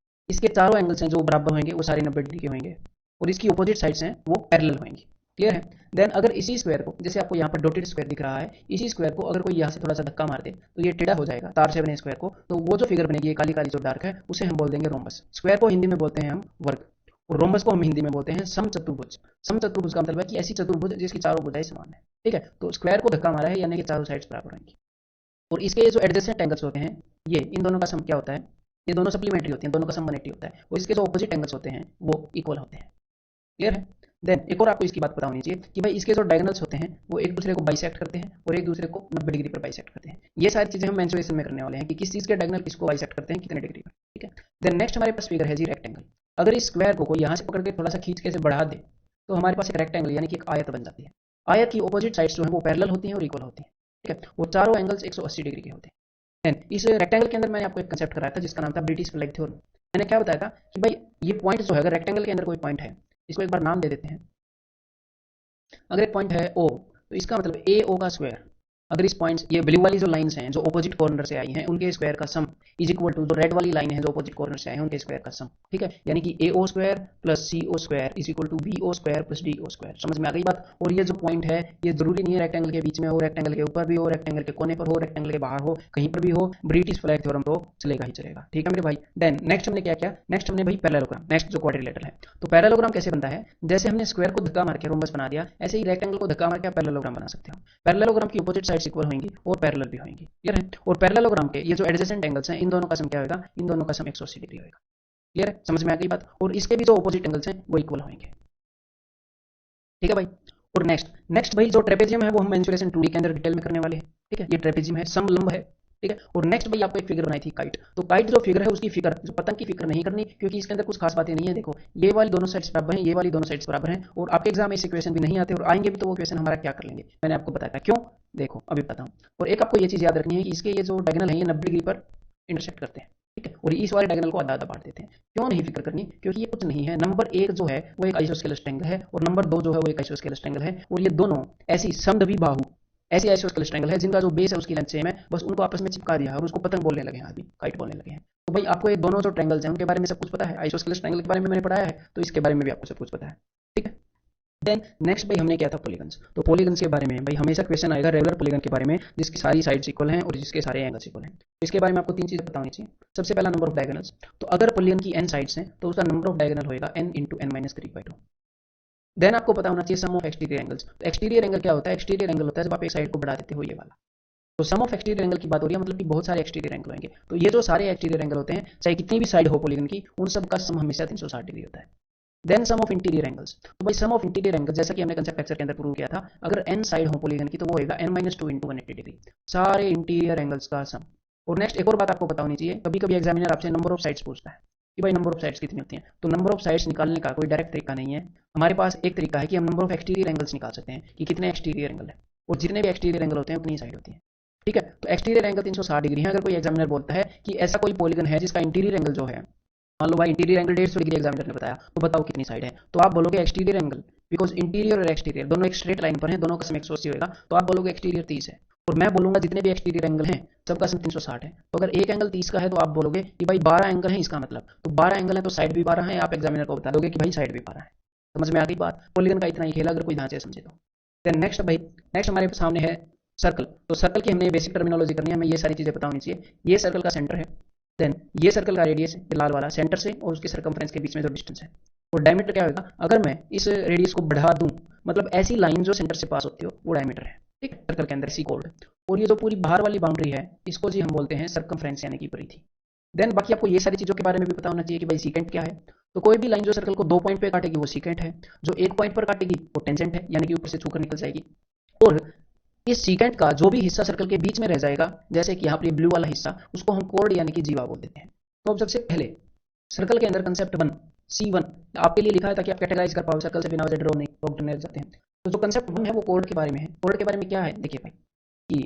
इसके चारों एंगल्स हैं जो बराबर होंगे वो सारे 90 डिग्री के होंगे, और इसकी अपोजिट साइड्स हैं वो पैरेलल होंगी, क्लियर है। देन अगर इसी स्क्वायर को, जैसे आपको यहाँ पर डॉटेड स्क्वायर दिख रहा है, इसी स्क्वायर को अगर कोई यहाँ से थोड़ा सा धक्का मार दे तो ये टेढ़ा हो जाएगा तार से बने स्क्वायर को, तो वो जो फिगर बनेगी काली काली जो डार्क है उसे हम बोल देंगे रोम्बस। स्क्वायर को हिंदी में बोलते हैं हम वर्ग, और रोम्बस को हम हिंदी में बोलते हैं समचतुर्भुज। समचतुर्भुज का मतलब है कि ऐसी चतुर्भुज जिसकी चारों भुजाएं समान है, ठीक है। तो स्क्वायर को धक्का मारा है यानी कि चारों साइड्स बराबर होंगी। और इसके जो एडजेसेंट एंगल्स होते हैं, ये इन दोनों का सम क्या होता है, ये दोनों सप्लीमेंट्री होती हैं, दोनों का सम 180 होता है। और इसके जो ऑपोजिट एंगल्स होते हैं वो इक्वल होते हैं, क्लियर है। देन एक और आपको इसकी बात पता होनी चाहिए कि भाई इसके जो डायगोनल्स होते हैं वो एक दूसरे को बाइसेक्ट करते हैं और एक दूसरे को 90 डिग्री पर बाइसेक्ट करते हैं। ये सारी चीजें हम मेंसुरेशन में करने वाले हैं कि किस चीज के डायगोनल किसको बाइसेक्ट करते हैं कितने डिग्री पर, ठीक है। देन नेक्स्ट हमारे पास फिगर है जी रेक्टेंगल। अगर इस स्क्वायर को कोई यहाँ से पकड़ के थोड़ा सा खींच के से बढ़ा दे तो हमारे पास एक रेक्टेंगल यानी कि एक आयत बन जाती है। आयत की ऑपोजिट साइड्स जो है वो पैरेलल होती हैं और इक्वल होती हैं, ठीक है। और चारों एंगल्स 180 डिग्री के होते हैं। देन इस रेक्टेंगल के अंदर मैंने आपको एक कंसेप्ट कराया था जिसका नाम था ब्रिटिश फ्लैग थ्योरम। मैंने क्या बताया था कि भाई ये पॉइंट जो है, अगर रेक्टेंगल के अंदर कोई पॉइंट है, इसको एक बार नाम दे देते हैं। अगर एक पॉइंट है ओ तो इसका मतलब ए ओ का स्क्वायर, अगर इस पॉइंट्स, ये ब्लू वाली जो लाइंस हैं जो ऑपोजिट कॉर्नर से आई हैं उनके स्क्वायर का सम इज इक्वल टू जो रेड वाली लाइन है जो ऑपोजिट कॉर्नर से आई है उनके स्क्वायर का सम, ठीक है। यानी कि A O square plus C O square is equal to B O square plus D O square. समझ में आ गई बात। और ये जो पॉइंट है ये जरूरी नहीं है रेक्टेंगल के बीच में हो, रेक्टेंगल के ऊपर भी हो, रेक्टेंगल के कोने पर हो, रेक्टेंगल के बाहर हो, कहीं पर भी हो, ब्रिटिश फ्लैग थ्योरम तो चलेगा ही चलेगा, ठीक है मेरे भाई। देन नेक्स्ट हमने क्या किया, नेक्स्ट हमने भाई पैरेललोग्राम, नेक्स्ट जो क्वाड्रिलेटरल है। तो पैरेललोग्राम कैसे बनता है, जैसे हमने स्क्वायर को धक्का मार के रोम्बस बना दिया, ऐसे ही रेक्टेंगल को धक्का मार के आप पैरेललोग्राम बना सकते हो। पैरेललोग्राम की अपोजिट साइड्स इक्वल होंगी और पैरेलल भी होंगी, क्लियर है। और पैरेललोग्राम के ये जो एडजेसेंट एंगल्स हैं इन दोनों का सम क्या होगा, इन दोनों का सम 180 डिग्री होगा, क्लियर है। समझ में आ गई बात। और इसके भी जो अपोजिट एंगल्स हैं वो इक्वल होंगे, ठीक है भाई। और नेक्स्ट नेक्स्ट भाई जो ट्रेपेजियम है वो हम मेंसुरेशन 2D के अंदर डिटेल में करने वाले हैं, ठीक है। ये ट्रेपेजियम है, समलंब है, ठीक है। और नेक्स्ट भाई आपको एक फिगर बनाई थी काइट। तो काइट जो फिगर है उसकी फिगर, जो पतंग की फिगर नहीं करनी क्योंकि इसके अंदर कुछ खास बातें नहीं है। देखो ये वाली दोनों साइड्स बराबर हैं, ये वाली दोनों साइड्स बराबर हैं, और आपके एग्जाम में ऐसे क्वेश्चन भी नहीं आते और आएंगे भी तो वो क्वेश्चन हमारा क्या कर लेंगे, मैंने आपको बताया था क्यों, देखो अभी बताऊँ। और एक आपको ये चीज याद रखनी है कि इसके ये जो डायगोनल है ये 90 डिग्री पर इंटरसेक्ट करते हैं, ठीक है, और इस वाले डायगोनल को आधा आधा बांट देते हैं। क्यों नहीं फिक्र करनी, क्योंकि ये कुछ नहीं है, नंबर एक जो है वो एक आइसोस्केलस ट्रायंगल है और नंबर दो जो है वो एक आइसोस्केलस ट्रायंगल है, और ये दोनों ऐसी समद्विबाहु ऐसी आइसोस्केलस ट्रायंगल है जिनका जो बेस है उसकी लेंथ सेम है, बस उनको आपस में चिपका दिया और उसको पतंग बोलने लगे हैं, आदमी काइट बोलने लगे हैं। तो भाई आपको ये दोनों जो ट्रायंगल्स हैं उनके बारे में सब कुछ पता है, आइसोस्केलस ट्रायंगल के बारे में मैंने पढ़ाया है, तो इसके बारे में भी आपको सब कुछ पता है। ठीक है, देन नेक्स्ट भाई हमने क्या था, पॉलीगन्स। तो पॉलीगन्स के बारे में भाई हमेशा क्वेश्चन आएगा रेगुलर पॉलीगन के बारे में, जिसकी सारी साइड्स इक्वल हैं और जिसके सारे एंगल्स इक्वल हैं। तो इसके बारे में आपको तीन चीजें पता होनी चाहिए। सबसे पहला नंबर ऑफ डायगोनल्स, तो अगर पॉलीगन की n साइड्स हैं तो उसका नंबर ऑफ डायगोनल होगा n into n minus 3/2। Then आपको पता होना चाहिए सम ऑफ एक्सटीरियर एंगल्स। तो एक्सटीरियर एंगल क्या होता है, एक्सटीरियर एंगल होता है जब आप एक साइड को बढ़ा देते हो, ये वाला। तो सम ऑफ एक्सटीरियर एंगल की बात हो रही है, मतलब कि बहुत सारे एक्सटीरियर एंगल होंगे। तो ये जो सारे एक्सटीरियर एंगल होते हैं, चाहे कितनी भी साइड हो पॉलीगन की, उन सब का सम हमेशा 360 डिग्री होता है। Then sum of interior angles, तो भाई सम ऑफ इंटीरियर एंगल जैसा कि हमने कंसेप्ट लेक्चर के अंदर प्रूव किया था, अगर n साइड हो पॉलीगन की तो वो होगा n-2 इंटू 180 डिग्री, सारे इंटीरियर एंगल्स का सम। और नेक्स्ट एक और बात आपको पता होनी चाहिए, कभी कभी एग्जामिनर आपसे नंबर ऑफ साइड्स पूछता है कि भाई नंबर ऑफ साइड्स कितनी होती हैं। तो नंबर ऑफ साइड्स निकालने का कोई डायरेक्ट तरीका नहीं है, हमारे पास एक तरीका है कि हम नंबर ऑफ एक्सटीरियर एंगल्स निकाल सकते हैं कि कितने एक्सटीरियर एंगल है, और जितने भी एक्सटीरियर एंगल होते हैं उतनी साइड होती है। ठीक है, तो एक्सटीरियर एंगल 360 डिग्री है। अगर कोई एग्जामिनर बोलता है कि ऐसा कोई पॉलीगन है जिसका इंटीरियर एंगल जो है, मान लो भाई इंटीरियर एंगल 150 डिग्री एग्जामिनर ने बताया, तो बताओ कितनी साइड है, तो आप बोलोगे एक्सटीरियर एंगल, बिकॉज इंटीरियर और एक्सटीरियर दोनों एक स्ट्रेट लाइन पर हैं, दोनों का सम 180 होगा, तो आप बोलोगे एक्सटीरियर 30 है। और मैं बोलूंगा जितने भी एक्सटीरियर एंगल हैं सबका सम 360 है। तो अगर एक एंगल 30 का है तो आप बोलोगे कि भाई 12 एंगल है, इसका मतलब तो 12 एंगल है तो साइड भी 12 है, आप एग्जामिनर को बता दोगे कि भाई साइड भी 12 है। समझ में आ गई बात, पॉलीगन का इतना ही खेल, अगर कोई ढांचे समझे तो। देन नेक्स्ट भाई, नेक्स्ट हमारे सामने है सर्कल। तो सर्कल की हमने बेसिक टर्मिनोलॉजी करनी है, हमें ये सारी चीजें पता होनी चाहिए। ये सर्कल का सेंटर है, देन ये सर्कल का रेडियस है, ये लाल वाला सेंटर से और उसके सर्कमफ्रेंस के बीच में जो डिस्टेंस है, और डायमीटर क्या होगा, अगर मैं इस रेडियस को बढ़ा दूं, मतलब ऐसी लाइन जो सेंटर से पास होती हो वो डायमीटर है। ठीक है, सर्कल के अंदर सी कोड। और ये जो पूरी बाहर वाली बाउंड्री है इसको जी हम बोलते हैं सर्कमफ्रेंस यानी कि परिधि। देन बाकी आपको ये सारी चीजों के बारे में भी पता होना चाहिए कि भाई सीकेंट क्या है। तो कोई भी लाइन जो सर्कल को 2 पॉइंट पे काटेगी वो सीकेंट है, जो 1 पॉइंट पर काटेगी वो टेंजेंट है, यानी कि ऊपर से छूकर निकल जाएगी। और इस सीकेंट का जो भी हिस्सा सर्कल के बीच में रह जाएगा, जैसे कि यहाँ पर ये ब्लू वाला हिस्सा, उसको हम कोड यानी कि जीवा बोल देते हैं। तो अब सबसे पहले सर्कल के अंदर कंसेप्ट 1 C1 आपके लिए लिखा है ताकि आप कैटेगराइज कर पाओ, सर्कल से बिना वजह ड्रॉ नहीं करने जाते हैं। तो जो कंसेप्ट 1 है वो कोड के बारे में है। कोड के बारे में क्या है, देखिए भाई कि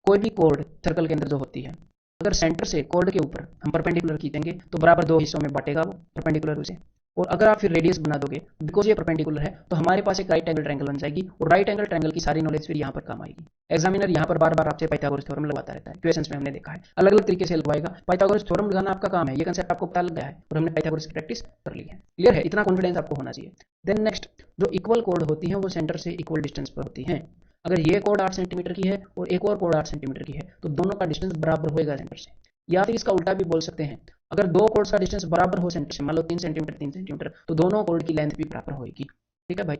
कोई भी कोड सर्कल के अंदर जो होती है, अगर सेंटर से कोड के ऊपर हम परपेंडिकुलर खींचेंगे तो बराबर दो हिस्सों में बांटेगा वो परपेंडिकुलर उसे। और अगर आप फिर रेडियस बना दोगे, बिकॉज ये परपेंडिकुलर है, तो हमारे पास एक राइट एंगल ट्रायंगल बन जाएगी, और राइट एंगल ट्रायंगल की सारी नॉलेज फिर यहाँ पर काम आएगी। एग्जामिनर यहाँ पर बार बार आपसे पाइथागोरस थ्योरम लगवाता रहता है, क्वेश्चंस में हमने देखा है अलग अलग तरीके से लगवाएगा। पाइथागोरस थ्योरम लगाना आपका काम है, ये कंसेप्ट आपको पता लग गया है और हमने पाइथागोरस की प्रैक्टिस कर ली है। क्लियर है, इतना कॉन्फिडेंस आपको होना चाहिए। देन नेक्स्ट, जो इक्वल कोड होती है वो सेंटर से इक्वल डिस्टेंस पर होती है। अगर ये कोड 8 सेंटीमीटर की है और एक और कोड 8 सेंटीमीटर की है, तो दोनों का डिस्टेंस बराबर होएगा सेंटर से। या फिर इसका उल्टा भी बोल सकते हैं, अगर दो कोड्स का डिस्टेंस बराबर हो सेंटर से, मान लो 3 सेंटीमीटर 3 सेंटीमीटर, तो दोनों कोड की लेंथ भी बराबर होगी। ठीक है भाई।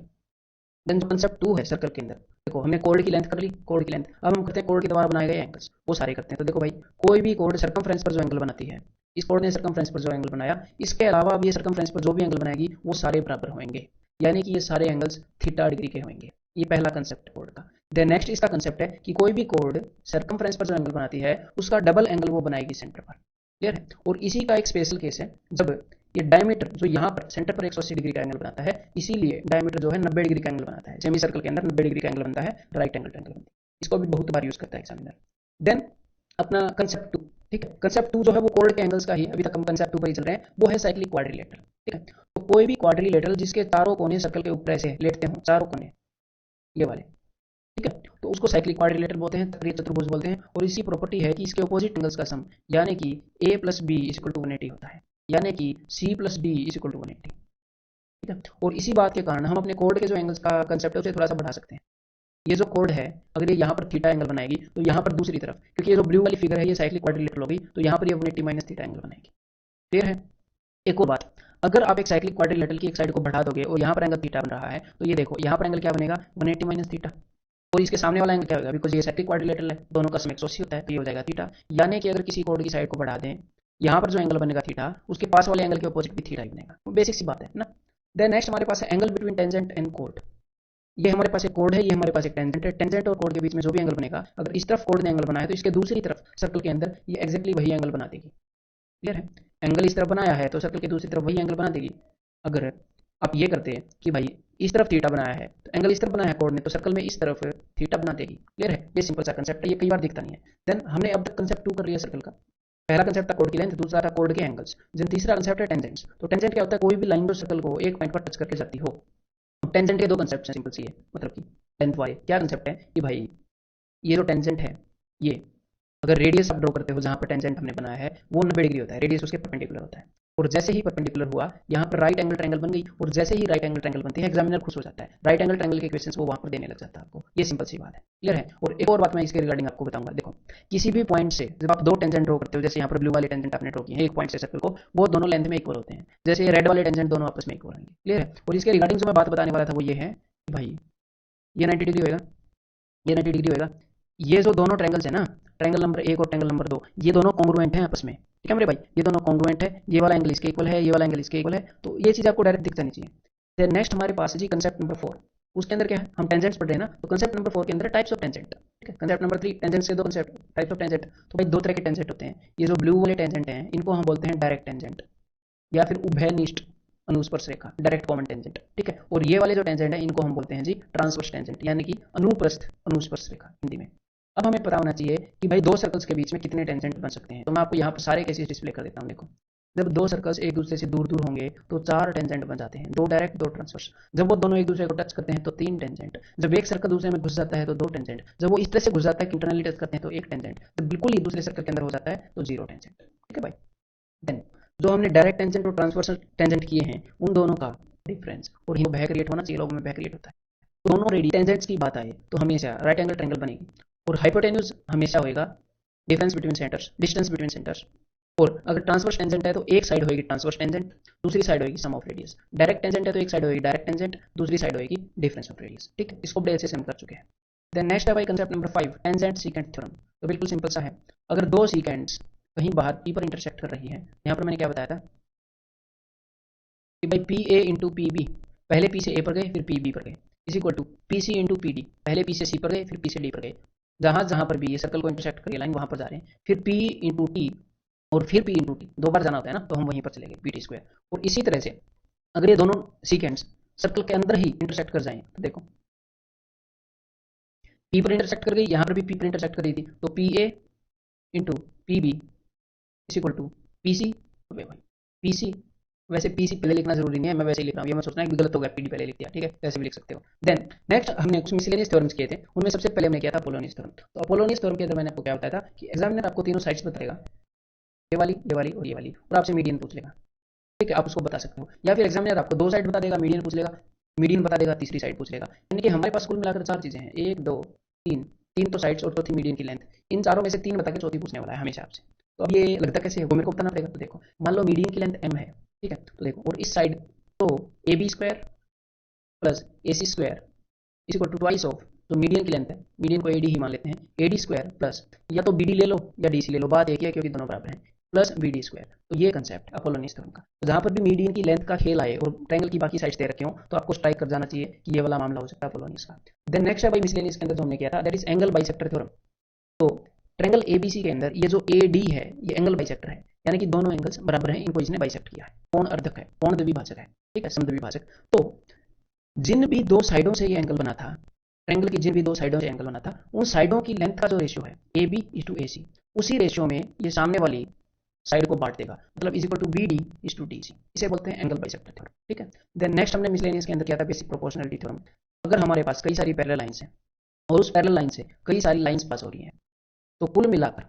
देन जो कंसेप्ट 2 है सर्कल के अंदर, देखो हमने कोड की लेंथ कर ली, कोड की लेंथ। अब हम करते हैं कोड के द्वारा बनाए गए एंगल्स, वो सारे करते हैं। तो देखो भाई, कोई भी कोड सर्कमफ्रेंस पर जो एंगल बनाती है, इस कोड ने सर्कमफ्रेंस पर जो एंगल बनाया, इसके अलावा अब ये सर्कमफ्रेंस पर जो भी एंगल बनाएगी वो सारे बराबर होंगे, यानी कि ये सारे एंगल्स थीटा डिग्री के होंगे। ये पहला कंसेप्ट कोड का। देन नेक्स्ट इसका कंसेप्ट है कि कोई भी कोड सर्कमफ्रेंस पर जो एंगल बनाती है उसका डबल एंगल वो बनाएगी सेंटर पर। क्लियर है। और इसी का एक स्पेशल केस है, जब ये डायमीटर जो यहाँ पर सेंटर पर 180 डिग्री का एंगल बनाता है, इसीलिए डायमीटर जो है 90 डिग्री का एंगल बनाता है। सेमी सर्कल के अंदर 90 डिग्री का एंगल बनता है, राइट एंगल ट्रायंगल बनती है। इसको भी बहुत बार यूज करता है एग्जामिनर। देन अपना कंसेप्ट 2, ठीक है, कंसेप्ट 2 जो है वो कोड के एंगल्स का ही, अभी तक हम कंसेप्ट 2 पर ही चल रहे हैं, वो है साइक्लिक क्वाड्रिलेटरल। ठीक है, तो कोई भी क्वाड्रिलेटरल जिसके चारों कोने सर्कल के ऊपर ऐसे लेटते हों, चारों कोने ये वाले, ठीक है, तो उसको साइक्लिक क्वाड्रिलेटरल बोलते हैं, त्रिज्यीय चतुर्भुज बोलते हैं। और इसी प्रॉपर्टी है कि इसके अपोजिट एंगल्स का सम, यानी कि a plus B is equal to 180 होता है, यानी कि c plus D is equal to 180। ठीक है, और इसी बात के कारण हम अपने कोड के जो एंगल्स का कंसेप्ट है उसे थोड़ा सा बढ़ा सकते हैं। ये जो कोड है, अगर ये यहाँ पर थीटा एंगल बनाएगी, तो यहाँ पर दूसरी तरफ, क्योंकि ये जो ब्लू वाली फिगर है ये साइक्लिक क्वाड्रिलेटरल होगी, तो यहाँ पर ये 180 माइनस थीटा एंगल बनाएगी। क्लियर है। एक और बात, अगर आप एक साइक्लिक क्वाड्रिलेटरल की एक साइड को बढ़ा दोगे और यहाँ पर एंगल थीटा बन रहा है, तो ये देखो यहाँ पर एंगल क्या बनेगा, 180 माइनस थीटा। और इसके सामने वाला एंगल क्या होगा, बिकॉज ये साइक्लिक क्वाड्रिलेटरल है, दोनों का सम 180 होता है, तो ये हो जाएगा थीटा। यानी कि अगर किसी कोड की साइड को बढ़ा दें, यहाँ पर जो एंगल बनेगा थीटा, उसके पास वाले एंगल के अपोजिट भी थीटा ही बनेगा। बेसिक सी बात है ना। देन नेक्स्ट हमारे पास है angle between tangent and code. ये हमारे पास एक कोड है, ये हमारे पास एक टेंजेंट है। टेंजेंट और कोड के बीच में जो भी एंगल बनेगा, अगर इस तरफ कोड ने एंगल बनाया तो इसके दूसरी तरफ सर्कल के अंदर ये एक्जैक्टली वही एंगल बना देगी। क्लियर है। एंगल इस तरफ बनाया है तो सर्कल की दूसरी तरफ वही एंगल बना देगी। अगर आप ये करते हैं कि भाई इस तरफ थीटा बनाया है तो एंगल इस तरफ बनाया है कोड ने, तो सर्कल में इस तरफ थीटा बना देगी। क्लियर है, ये सिंपल सा कंसेप्ट है, ये कई बार दिखता नहीं है। देन हमने अब तक कंसेप्ट 2 कर लिया सर्कल का। पहला कंसेप्ट था कोड की लेंथ, दूसरा था कोड के एंगल्स, जिन तीसरा कंसेप्ट है टेंजेंट्स। तो टेंजेंट क्या होता है? कोई भी लाइन जो सर्कल को एक पॉइंट पर टच करके जाती हो। टेंजेंट के दो कंसेप्ट हैं, सिंपल सी है, मतलब कि लेंथ वाले क्या कंसेप्ट है कि भाई ये जो टेंजेंट है, ये अगर रेडियस आप ड्रॉ करते हो जहाँ पर टेंजेंट हमने बनाया है वो 90 डिग्री होता है, रेडियस उसके परपेंडिकुलर होता है। और जैसे ही परपेंडिकुलर हुआ यहाँ पर राइट एंगल ट्रायंगल बन गई, और जैसे ही राइट एंगल ट्रायंगल बनती है एग्जामिनर खुश हो जाता है, राइट एंगल ट्रायंगल के क्वेश्चंस वो वहाँ पर देने लग जाता है आपको। ये सिंपल सी बात है, क्लियर है। और एक और बात मैं इसके रिगार्डिंग आपको बताऊंगा। देखो, किसी भी पॉइंट से जब आप दो टेंजेंट ड्रॉ करते हो, जैसे यहाँ पर ब्लू वाले टेंजेंट आपने ड्रॉ किए हैं एक पॉइंट से सर्कल को, वो दोनों लेंथ में इक्वल होते हैं। जैसे रेड वाले टेंजेंट दोनों आपस में इक्वल होंगे, क्लियर है। और इसके रिगार्डिंग जो मैं बात बताने वाला था वो ये है कि भाई ये 90 डिग्री होगा, ये 90 डिग्री होगा। ये जो दोनों ट्रायंगल्स है ना, ट्रायंगल नंबर एक और ट्रायंगल नंबर दो, ये दोनों कॉन्ग्रुएंट हैं आपस में, ठीक है मेरे भाई, ये दोनों कॉन्ग्रुएंट है। ये वाला एंगल इसके इक्वल है, ये वाला एंगल इसके इक्वल है। तो ये चीज आपको डायरेक्ट दिख जानी चाहिए। फिर नेक्स्ट हमारे पास है जी कंसेप्ट नंबर 4। उसके अंदर क्या है, हम टेंजेंट्स पढ़ रहे हैं ना, तो कंसेप्ट नंबर 4 के अंदर टाइप्स ऑफ टेंजेंट, ठीक है। कंसेप्ट नंबर 3 टेंजेंट्स के दो कंसेप्ट, टाइप्स ऑफ टेंजेंट। तो भाई दो तरह के टेंजेंट होते हैं। ये जो ब्लू वाले टेंजेंट हैं इनको हम बोलते हैं डायरेक्ट टेंजेंट, या फिर उभयनिष्ठ अनुस्पर्श रेखा, डायरेक्ट कॉमन टेंजेंट, ठीक है। और ये वाले जो टेंजेंट है इनको हम बोलते हैं जी ट्रांसवर्स टेंजेंट, यानी कि अनुप्रस्थ अनुस्पर्श रेखा हिंदी में। अब हमें पता होना चाहिए कि भाई दो सर्कल्स के बीच में कितने टेंजेंट बन सकते हैं। तो मैं आपको यहाँ पर सारे केसेस डिस्प्ले कर देता हूँ। देखो, जब दो सर्कल्स एक दूसरे से दूर दूर होंगे तो चार टेंजेंट बन जाते हैं, दो डायरेक्ट दो ट्रांसवर्स। जब वो दोनों एक दूसरे को टच करते हैं तो तीन टेंजेंट। जब एक सर्कल दूसरे में घुस जाता है तो दो टेंजेंट। जब वो इस तरह से घुस जाता है कि इंटरनली टच करते हैं तो एक टेंजेंट। जब बिल्कुल ही दूसरे सर्कल के अंदर हो जाता है तो जीरो टेंजेंट, ठीक है भाई। देन जो हमने डायरेक्ट टेंजेंट और ट्रांसवर्सल टेंजेंट किए हैं उन दोनों का डिफरेंस, और ये भय क्रिएट होना चाहिए, लोगों में भय क्रिएट होता है। दोनों रेडी टेंजेंट्स की बात आए तो हमेशा राइट एंगल ट्रायंगल बनेगी, और हाइपोटेन्यूज हमेशा होएगा difference between centres, distance between centres. और अगर ट्रांसवर्स टेंजेंट है तो एक साइड होगी ट्रांसवर्स टेंजेंट, दूसरी साइड होगी सम ऑफ रेडियस। डायरेक्ट टेंजेंट है तो एक साइड होगी डायरेक्ट टेंजेंट, दूसरी साइड होगी डिफरेंस ऑफ रेडियस, ठीक है। इसको बड़े से हम कर चुके हैं। देन नेक्स्ट है भाई concept number 5 tangent secant theorem. तो बिल्कुल सिंपल सा है। अगर दो सीकेंट्स कहीं बाहर पी पर इंटरसेक्ट कर रही है, यहाँ पर मैंने क्या बताया था कि भाई P A into P B, पहले पी से ए पर गए फिर पी बी पर गए, is equal to P C into P D, पहले पी से सी पर गए फिर पी से डी पर गए। जहां जहां पर भी ये सर्कल को इंटरसेक्ट करिए लाइन वहां पर जा रहे हैं, फिर पी इंटू टी और फिर पी इंटू टी, दो बार जाना होता है ना, तो हम वहीं पर चलेंगे पी टी स्क्वायर। और इसी तरह से अगर ये दोनों सीकेंड्स सर्कल के अंदर ही इंटरसेक्ट कर जाएं तो देखो पी पर इंटरसेक्ट कर गई, यहाँ पर भी पी पर इंटरसेक्ट कर रही थी, तो P A into P B is equal to P C. P C, वैसे पी सी पहले लिखना जरूरी नहीं है, मैं वैसे ही लिख रहा हूँ, ये मैं सोचना है कि गलत हो गया, पी डी पहले लिख दिया, ठीक है, वैसे भी लिख सकते हो। देन नेक्स्ट हमने कुछ मिसलेनियस थ्योरम्स किए थे, उनमें सबसे पहले हमने किया था अपोलोनियस थ्योरम। तो अपोलोनियस थ्योरम के अंदर मैंने आपको क्या बताया था कि एग्जामिनर आपको तीनों साइड्स बताएगा, ये वाली और ये वाली, और आपसे मीडियन पूछ लेगा, ठीक है, आप उसको बता सकते हो। या फिर एग्जामिनर आपको दो साइड बता देगा, मीडियन पूछ लेगा, मीडियन बता देगा, तीसरी साइड पूछ लेगा। यानी कि हमारे पास कुल मिलाकर चार चीजें हैं, एक दो तीन, तीन तो साइड्स और चौथी मीडियन की लेंथ। इन चारों में से तीन बता के चौथी पूछने वाला है हमेशा आपसे। तो अब ये लगता कैसे है वो मेरे को बताना पड़ेगा। तो देखो, मान लो मीडियन की लेंथ m है, ठीक है, तो देखो, और इस साइड तो A B square plus A C square is equal to twice of, तो मीडियन की लेंथ है, मीडियन को एडी ही मान लेते हैं, एडी स्क्वायर प्लस या तो बीडी ले लो या डीसी ले लो, बात एक ही है क्योंकि दोनों बराबर हैं, प्लस बीडी स्क्वायर। तो ये कंसेप्ट अपोलोनियस थ्योरम का। तो जहां पर भी मीडियन की लेंथ का खेल आए और ट्रायंगल की बाकी साइड्स दे रखे हो तो आपको स्ट्राइक कर जाना चाहिए कि ये वाला मामला हो सकता है अपोलोनियस का। देन नेक्स्ट है भाई मिसलेनियस के अंदर जो हमने किया था that is angle bisector theorem. तो ट्रायंगल एबीसी के अंदर ये जो ए डी है ये एंगल बाइसेक्टर है, यानी कि दोनों एंगल्स बराबर हैं, इनको इसने बाइसेक्ट किया है, कोण अर्धक है, कोण द्विभाजक है, ठीक है, समद्विभाजक। तो जिन भी दो साइडों से ये एंगल बना था, ट्रायंगल की जिन भी दो साइडों से एंगल बना था, उन साइडों की लेंथ का जो रेशियो है ए बी इज टू ए सी, उसी रेशियो में ये सामने वाली साइड को बांट देगा, मतलब is equal to B D is to D C, इसे बोलते हैं एंगल बाइसेक्टर थ्योरम, ठीक है। देन नेक्स्ट हमने मिसलेनियस के अंदर किया था बेसिक प्रोपोर्शनलिटी थ्योरम। अगर हमारे पास कई सारी पैरेलल लाइंस हैं और उस पैरेलल लाइन से कई सारी लाइंस पास हो रही हैं, तो कुल मिलाकर,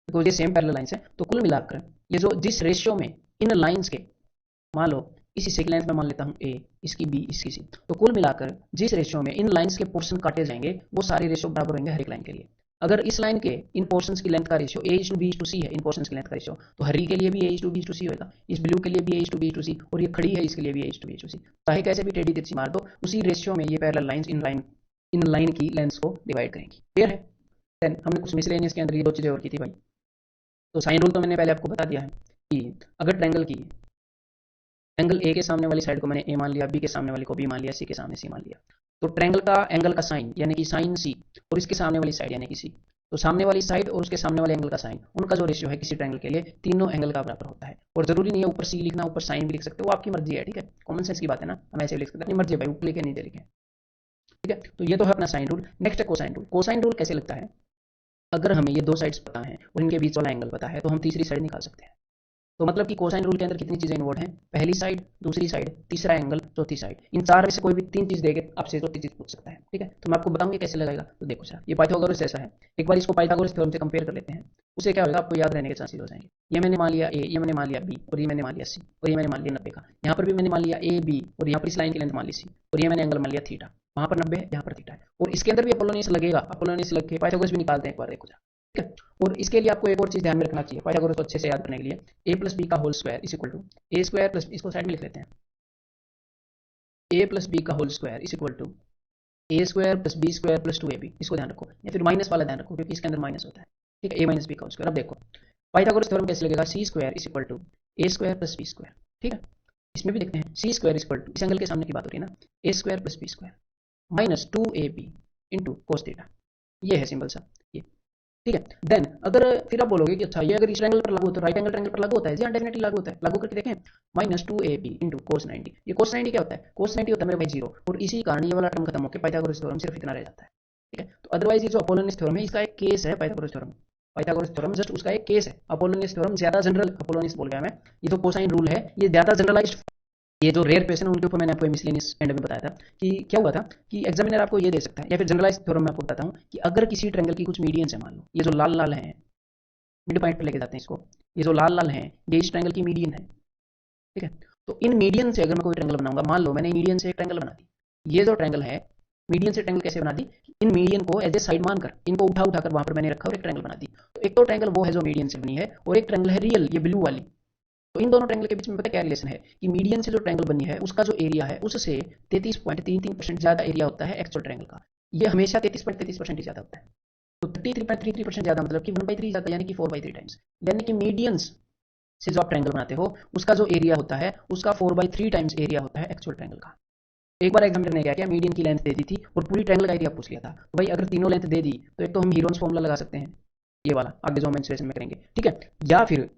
तो ये सेम पैरेलल लाइंस है, तो कुल मिलाकर ये जो जिस रेशियो में इन लाइंस के, मान लो इस हिस्से की लेंथ में मान लेता हूँ ए, इसकी बी, इसकी सी, तो कुल मिलाकर जिस रेशियो में इन लाइंस के पोर्शन काटे जाएंगे वो सारे रेशियो बराबर होंगे हर एक लाइन के लिए। अगर इस लाइन के इन पोर्शंस की लेंथ का ratio A is to B is to C है, इन पोर्शंस की लेंथ का रेशियो, तो हरी के लिए भी A is to B is to C होगा, इस ब्लू के लिए भी A is to B is to C, और ये खड़ी है इसके लिए भी A is to B is to C. चाहे कैसे भी टेढ़ी तिरछी मार दो, उसी रेशियो में ये पैरेलल लाइंस इन लाइन की लेंथ्स को डिवाइड करेंगी, क्लियर है। देन हमने कुछ मिसलेनियस के अंदर ये दो चीजें और की थी भाई। तो साइन रूल तो मैंने पहले आपको बता दिया है कि अगर ट्रायंगल की एंगल ए के सामने वाली साइड को मैंने ए मान लिया, बी के सामने वाली को बी मान लिया, सी के सामने सी मान लिया, तो ट्रायंगल का एंगल का साइन यानी कि साइन सी और इसके सामने वाली साइड यानी कि सी, तो सामने वाली साइड और उसके सामने वाले एंगल का साइन, उनका जो रेशियो है किसी ट्रायंगल के लिए तीनों एंगल का बराबर होता है। और जरूरी नहीं है ऊपर सी लिखना, ऊपर साइन भी लिख सकते हो, वो आपकी मर्जी है, ठीक है, कॉमन सेंस की बात है ना, हम ऐसे लिख सकते हैं, अपनी मर्जी है भाई, ऊपर लिखे नीचे लिखे, ठीक है। तो ये तो है अपना साइन रूल। नेक्स्ट है कोसाइन रूल। कोसाइन रूल कैसे लगता है, अगर हमें ये दो साइड्स पता है और इनके बीच वाला एंगल पता है तो हम तीसरी साइड निकाल सकते हैं। तो मतलब कि कोसाइन रूल के अंदर कितनी चीजें इन्वॉल्व हैं, पहली साइड, दूसरी साइड, तीसरा एंगल, चौथी साइड, इन चार में से कोई भी तीन चीज देके आपसे चौथी चीज पूछ सकता है। ठीक है, तो मैं आपको बताऊंगी कैसे लगाएगा। तो देखो सर, ये पाइथागोरस जैसा है, एक बार इसको पाइथागोरस थ्योरम से कंपेयर कर लेते हैं। उसे क्या होगा, आपको याद रहने के चांसेस हो जाएंगे। ये मैंने मान लिया ए, ये मैंने मान लिया बी, और ये मैंने मान लिया सी, और ये मैंने मान लिया 90 का। यहाँ पर भी मैंने मान लिया ए बी, और यहाँ पर इस लाइन की लेंथ मान ली सी, और ये मैंने एंगल मान लिया थीटा। वहां पर 90 है, यहाँ पर थीटा है, और इसके अंदर भी अपोलोनियस लगेगा। अपोलोनियस लग के पाइथागोरस भी निकालते हैं एक बार, देखो जरा। ठीक है, और इसके लिए आपको एक और चीज ध्यान में रखना चाहिए पाइथागोरस को अच्छे से याद करने के लिए, ए प्लस बी का whole square is equal to A square plus, इसको साइड में लिख लेते हैं, ए प्लस बी का whole square is equal to A square plus B square plus 2ab। इसको ध्यान रखो, या फिर माइनस वाला ध्यान रखो क्योंकि इसके अंदर माइनस होता है। ठीक है, ए माइनस बी का होल स्क्वायर। अब देखो पाइथागोरस थ्योरम कैसे लगेगा, C square is equal to A square plus B square. ठीक है, इसमें भी देखते हैं, C square is equal to, इस एंगल के सामने की बात हो रही है ना, A square plus B square minus 2ab into cos theta. ये है सिंपल सा ये। ठीक है, देन अगर फिर आप बोलोगे कि अच्छा ये अगर इस ट्रायंगल पर लागू होता है, राइट एंगल ट्रायंगल पर लागू होता है, जी हाँ डेफिनेटली लागू होता है। लागू करके देखें, माइनस 2ab इंटू कोस 90। ये कोस 90 क्या होता है, कोस 90 होता है मेरे भाई जीरो, और इसी कारण ये वाला टर्म खत्म होकर पाइथागोरस थ्योरम सिर्फ इतना रह जाता है। ठीक है, तो अदरवाइज ये जो अपोलोनियस थ्योरम है इसका एक केस है Pythagoras theorem. Pythagoras theorem just उसका एक केस है, अपोलोनियस थ्योरम ज्यादा जनरल, अपोलोनियस बोल गया मैं, ये जो कोसाइन रूल है ये ज्यादा जनरलाइज्ड। ये जो रेयर पेशन उनके ऊपर मैंने आपको मिसलेनियस एंड में बताया था कि क्या हुआ था कि एग्जामिनर आपको ये दे सकता है, या फिर जनरलाइज थ्योरम में आपको बताता हूँ कि अगर किसी ट्रायंगल की कुछ मीडियंस है, मान लो ये जो लाल लाल है, मिड पॉइंट पर लेके जाते हैं इसको, ये जो लाल लाल है ये इस ट्रायंगल की मीडियन है। ठीक है, तो इन मीडियन से अगर मैं कोई ट्रायंगल बनाऊंगा, मान लो मैंने मीडियन से एक ट्रायंगल बना दी, ये जो ट्रायंगल है मीडियन से ट्रायंगल कैसे बना दी, इन मीडियन को एज ए साइड मानकर इनको उठा उठाकर वहां पर मैंने रखा और एक ट्रायंगल बना दी। तो एक तो ट्रायंगल वो है जो मीडियन से बनी है, और एक ट्रायंगल है रियल, ये ब्लू वाली। तो इन दोनों ट्रायंगल के बीच में पता क्या रिलेशन है कि मीडियन से जो ट्रायंगल बनी है उसका जो एरिया है उससे 33.33% ज्यादा एरिया होता है एक्चुअल ट्रायंगल का। ये हमेशा 33.33% ही ज्यादा होता है। तो 33.33% ज्यादा मतलब कि 1/3 ज्यादा, यानी कि 4/3 टाइम्स। यानी कि मीडियंस से जो आप ट्रायंगल बनाते हो उसका जो एरिया होता है उसका 4/3 टाइम्स एरिया होता है एक्चुअल ट्रायंगल का। एक बार एग्जामिनर ने क्या किया, मीडियन की लेंथ दे दी थी और पूरी ट्रायंगल का एरिया पूछ लिया था। तो भाई अगर तीनों लेंथ दे दी तो एक तो हम हीरोन्स फॉर्मूला लगा सकते हैं, ये वाला आगे जो हम मेंस्ट्रुएशन में करेंगे। ठीक है, या फिर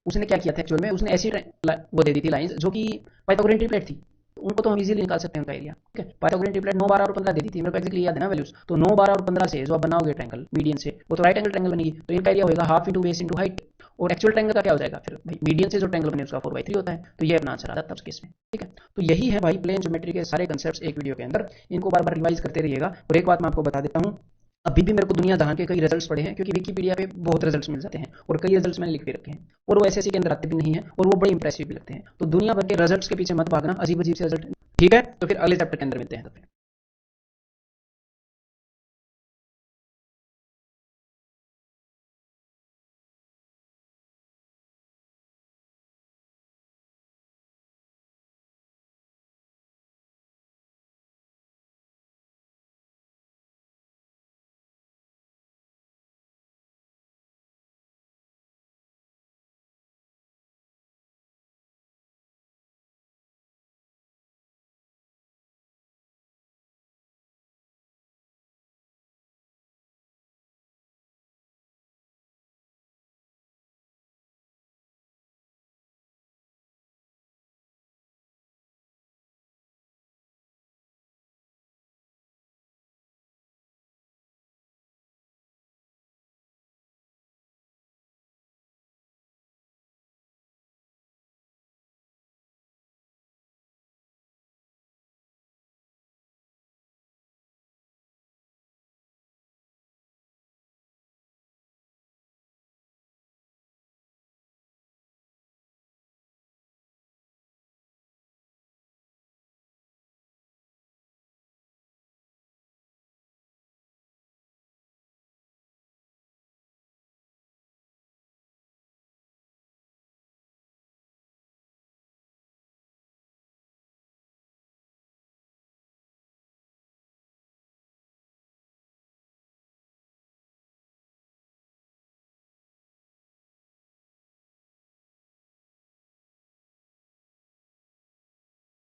उसने क्या किया था एक्चुअल में, उसने ऐसी वो दे दी थी लाइंस जो कि पाइथागोरियन ट्रिपलेट थी, तो उनको तो हम इजीली निकाल सकते हैं उनका एरिया। ठीक है, पाइथागोरियन ट्रिपलेट 9, 12 और 15 दे दी थी, मेरे को एक्चुअली याद है ना वैल्यूज। तो 9, 12 और 15 से जो आप बनाओगे ट्रायंगल मीडियन से, वो तो राइट एंगल ट्रायंगल बनेगी, तो इनका एरिया होगा half into base into height. और एक्चुअल ट्रायंगल का क्या हो जाएगा फिर भाई, मीडियन से जो ट्रायंगल बने उसका 4/3 होता है। तो ये अपना आंसर आता है उस केस में। ठीक है, तो यही है भाई प्लेन ज्योमेट्री के सारे कंसेप्ट एक वीडियो के अंदर, इनको बार बार रिवाइज करते रहिएगा। और एक बात मैं आपको बता देता हूँ, अभी भी मेरे को दुनिया जहां के कई रिजल्ट्स पड़े हैं, क्योंकि विकीपीडिया पे बहुत रिजल्ट्स मिल जाते हैं और कई रिजल्ट्स मैंने लिख भी रखे हैं, और वो एसएससी के अंदर आते भी नहीं है और वो बड़े इंप्रेसिव भी लगते हैं। तो दुनिया भर के रिजल्ट्स के पीछे मत भागना, अजीब अजीब से रिजल्ट। ठीक है, तो फिर अगले चैप्टर के अंदर मिलते हैं।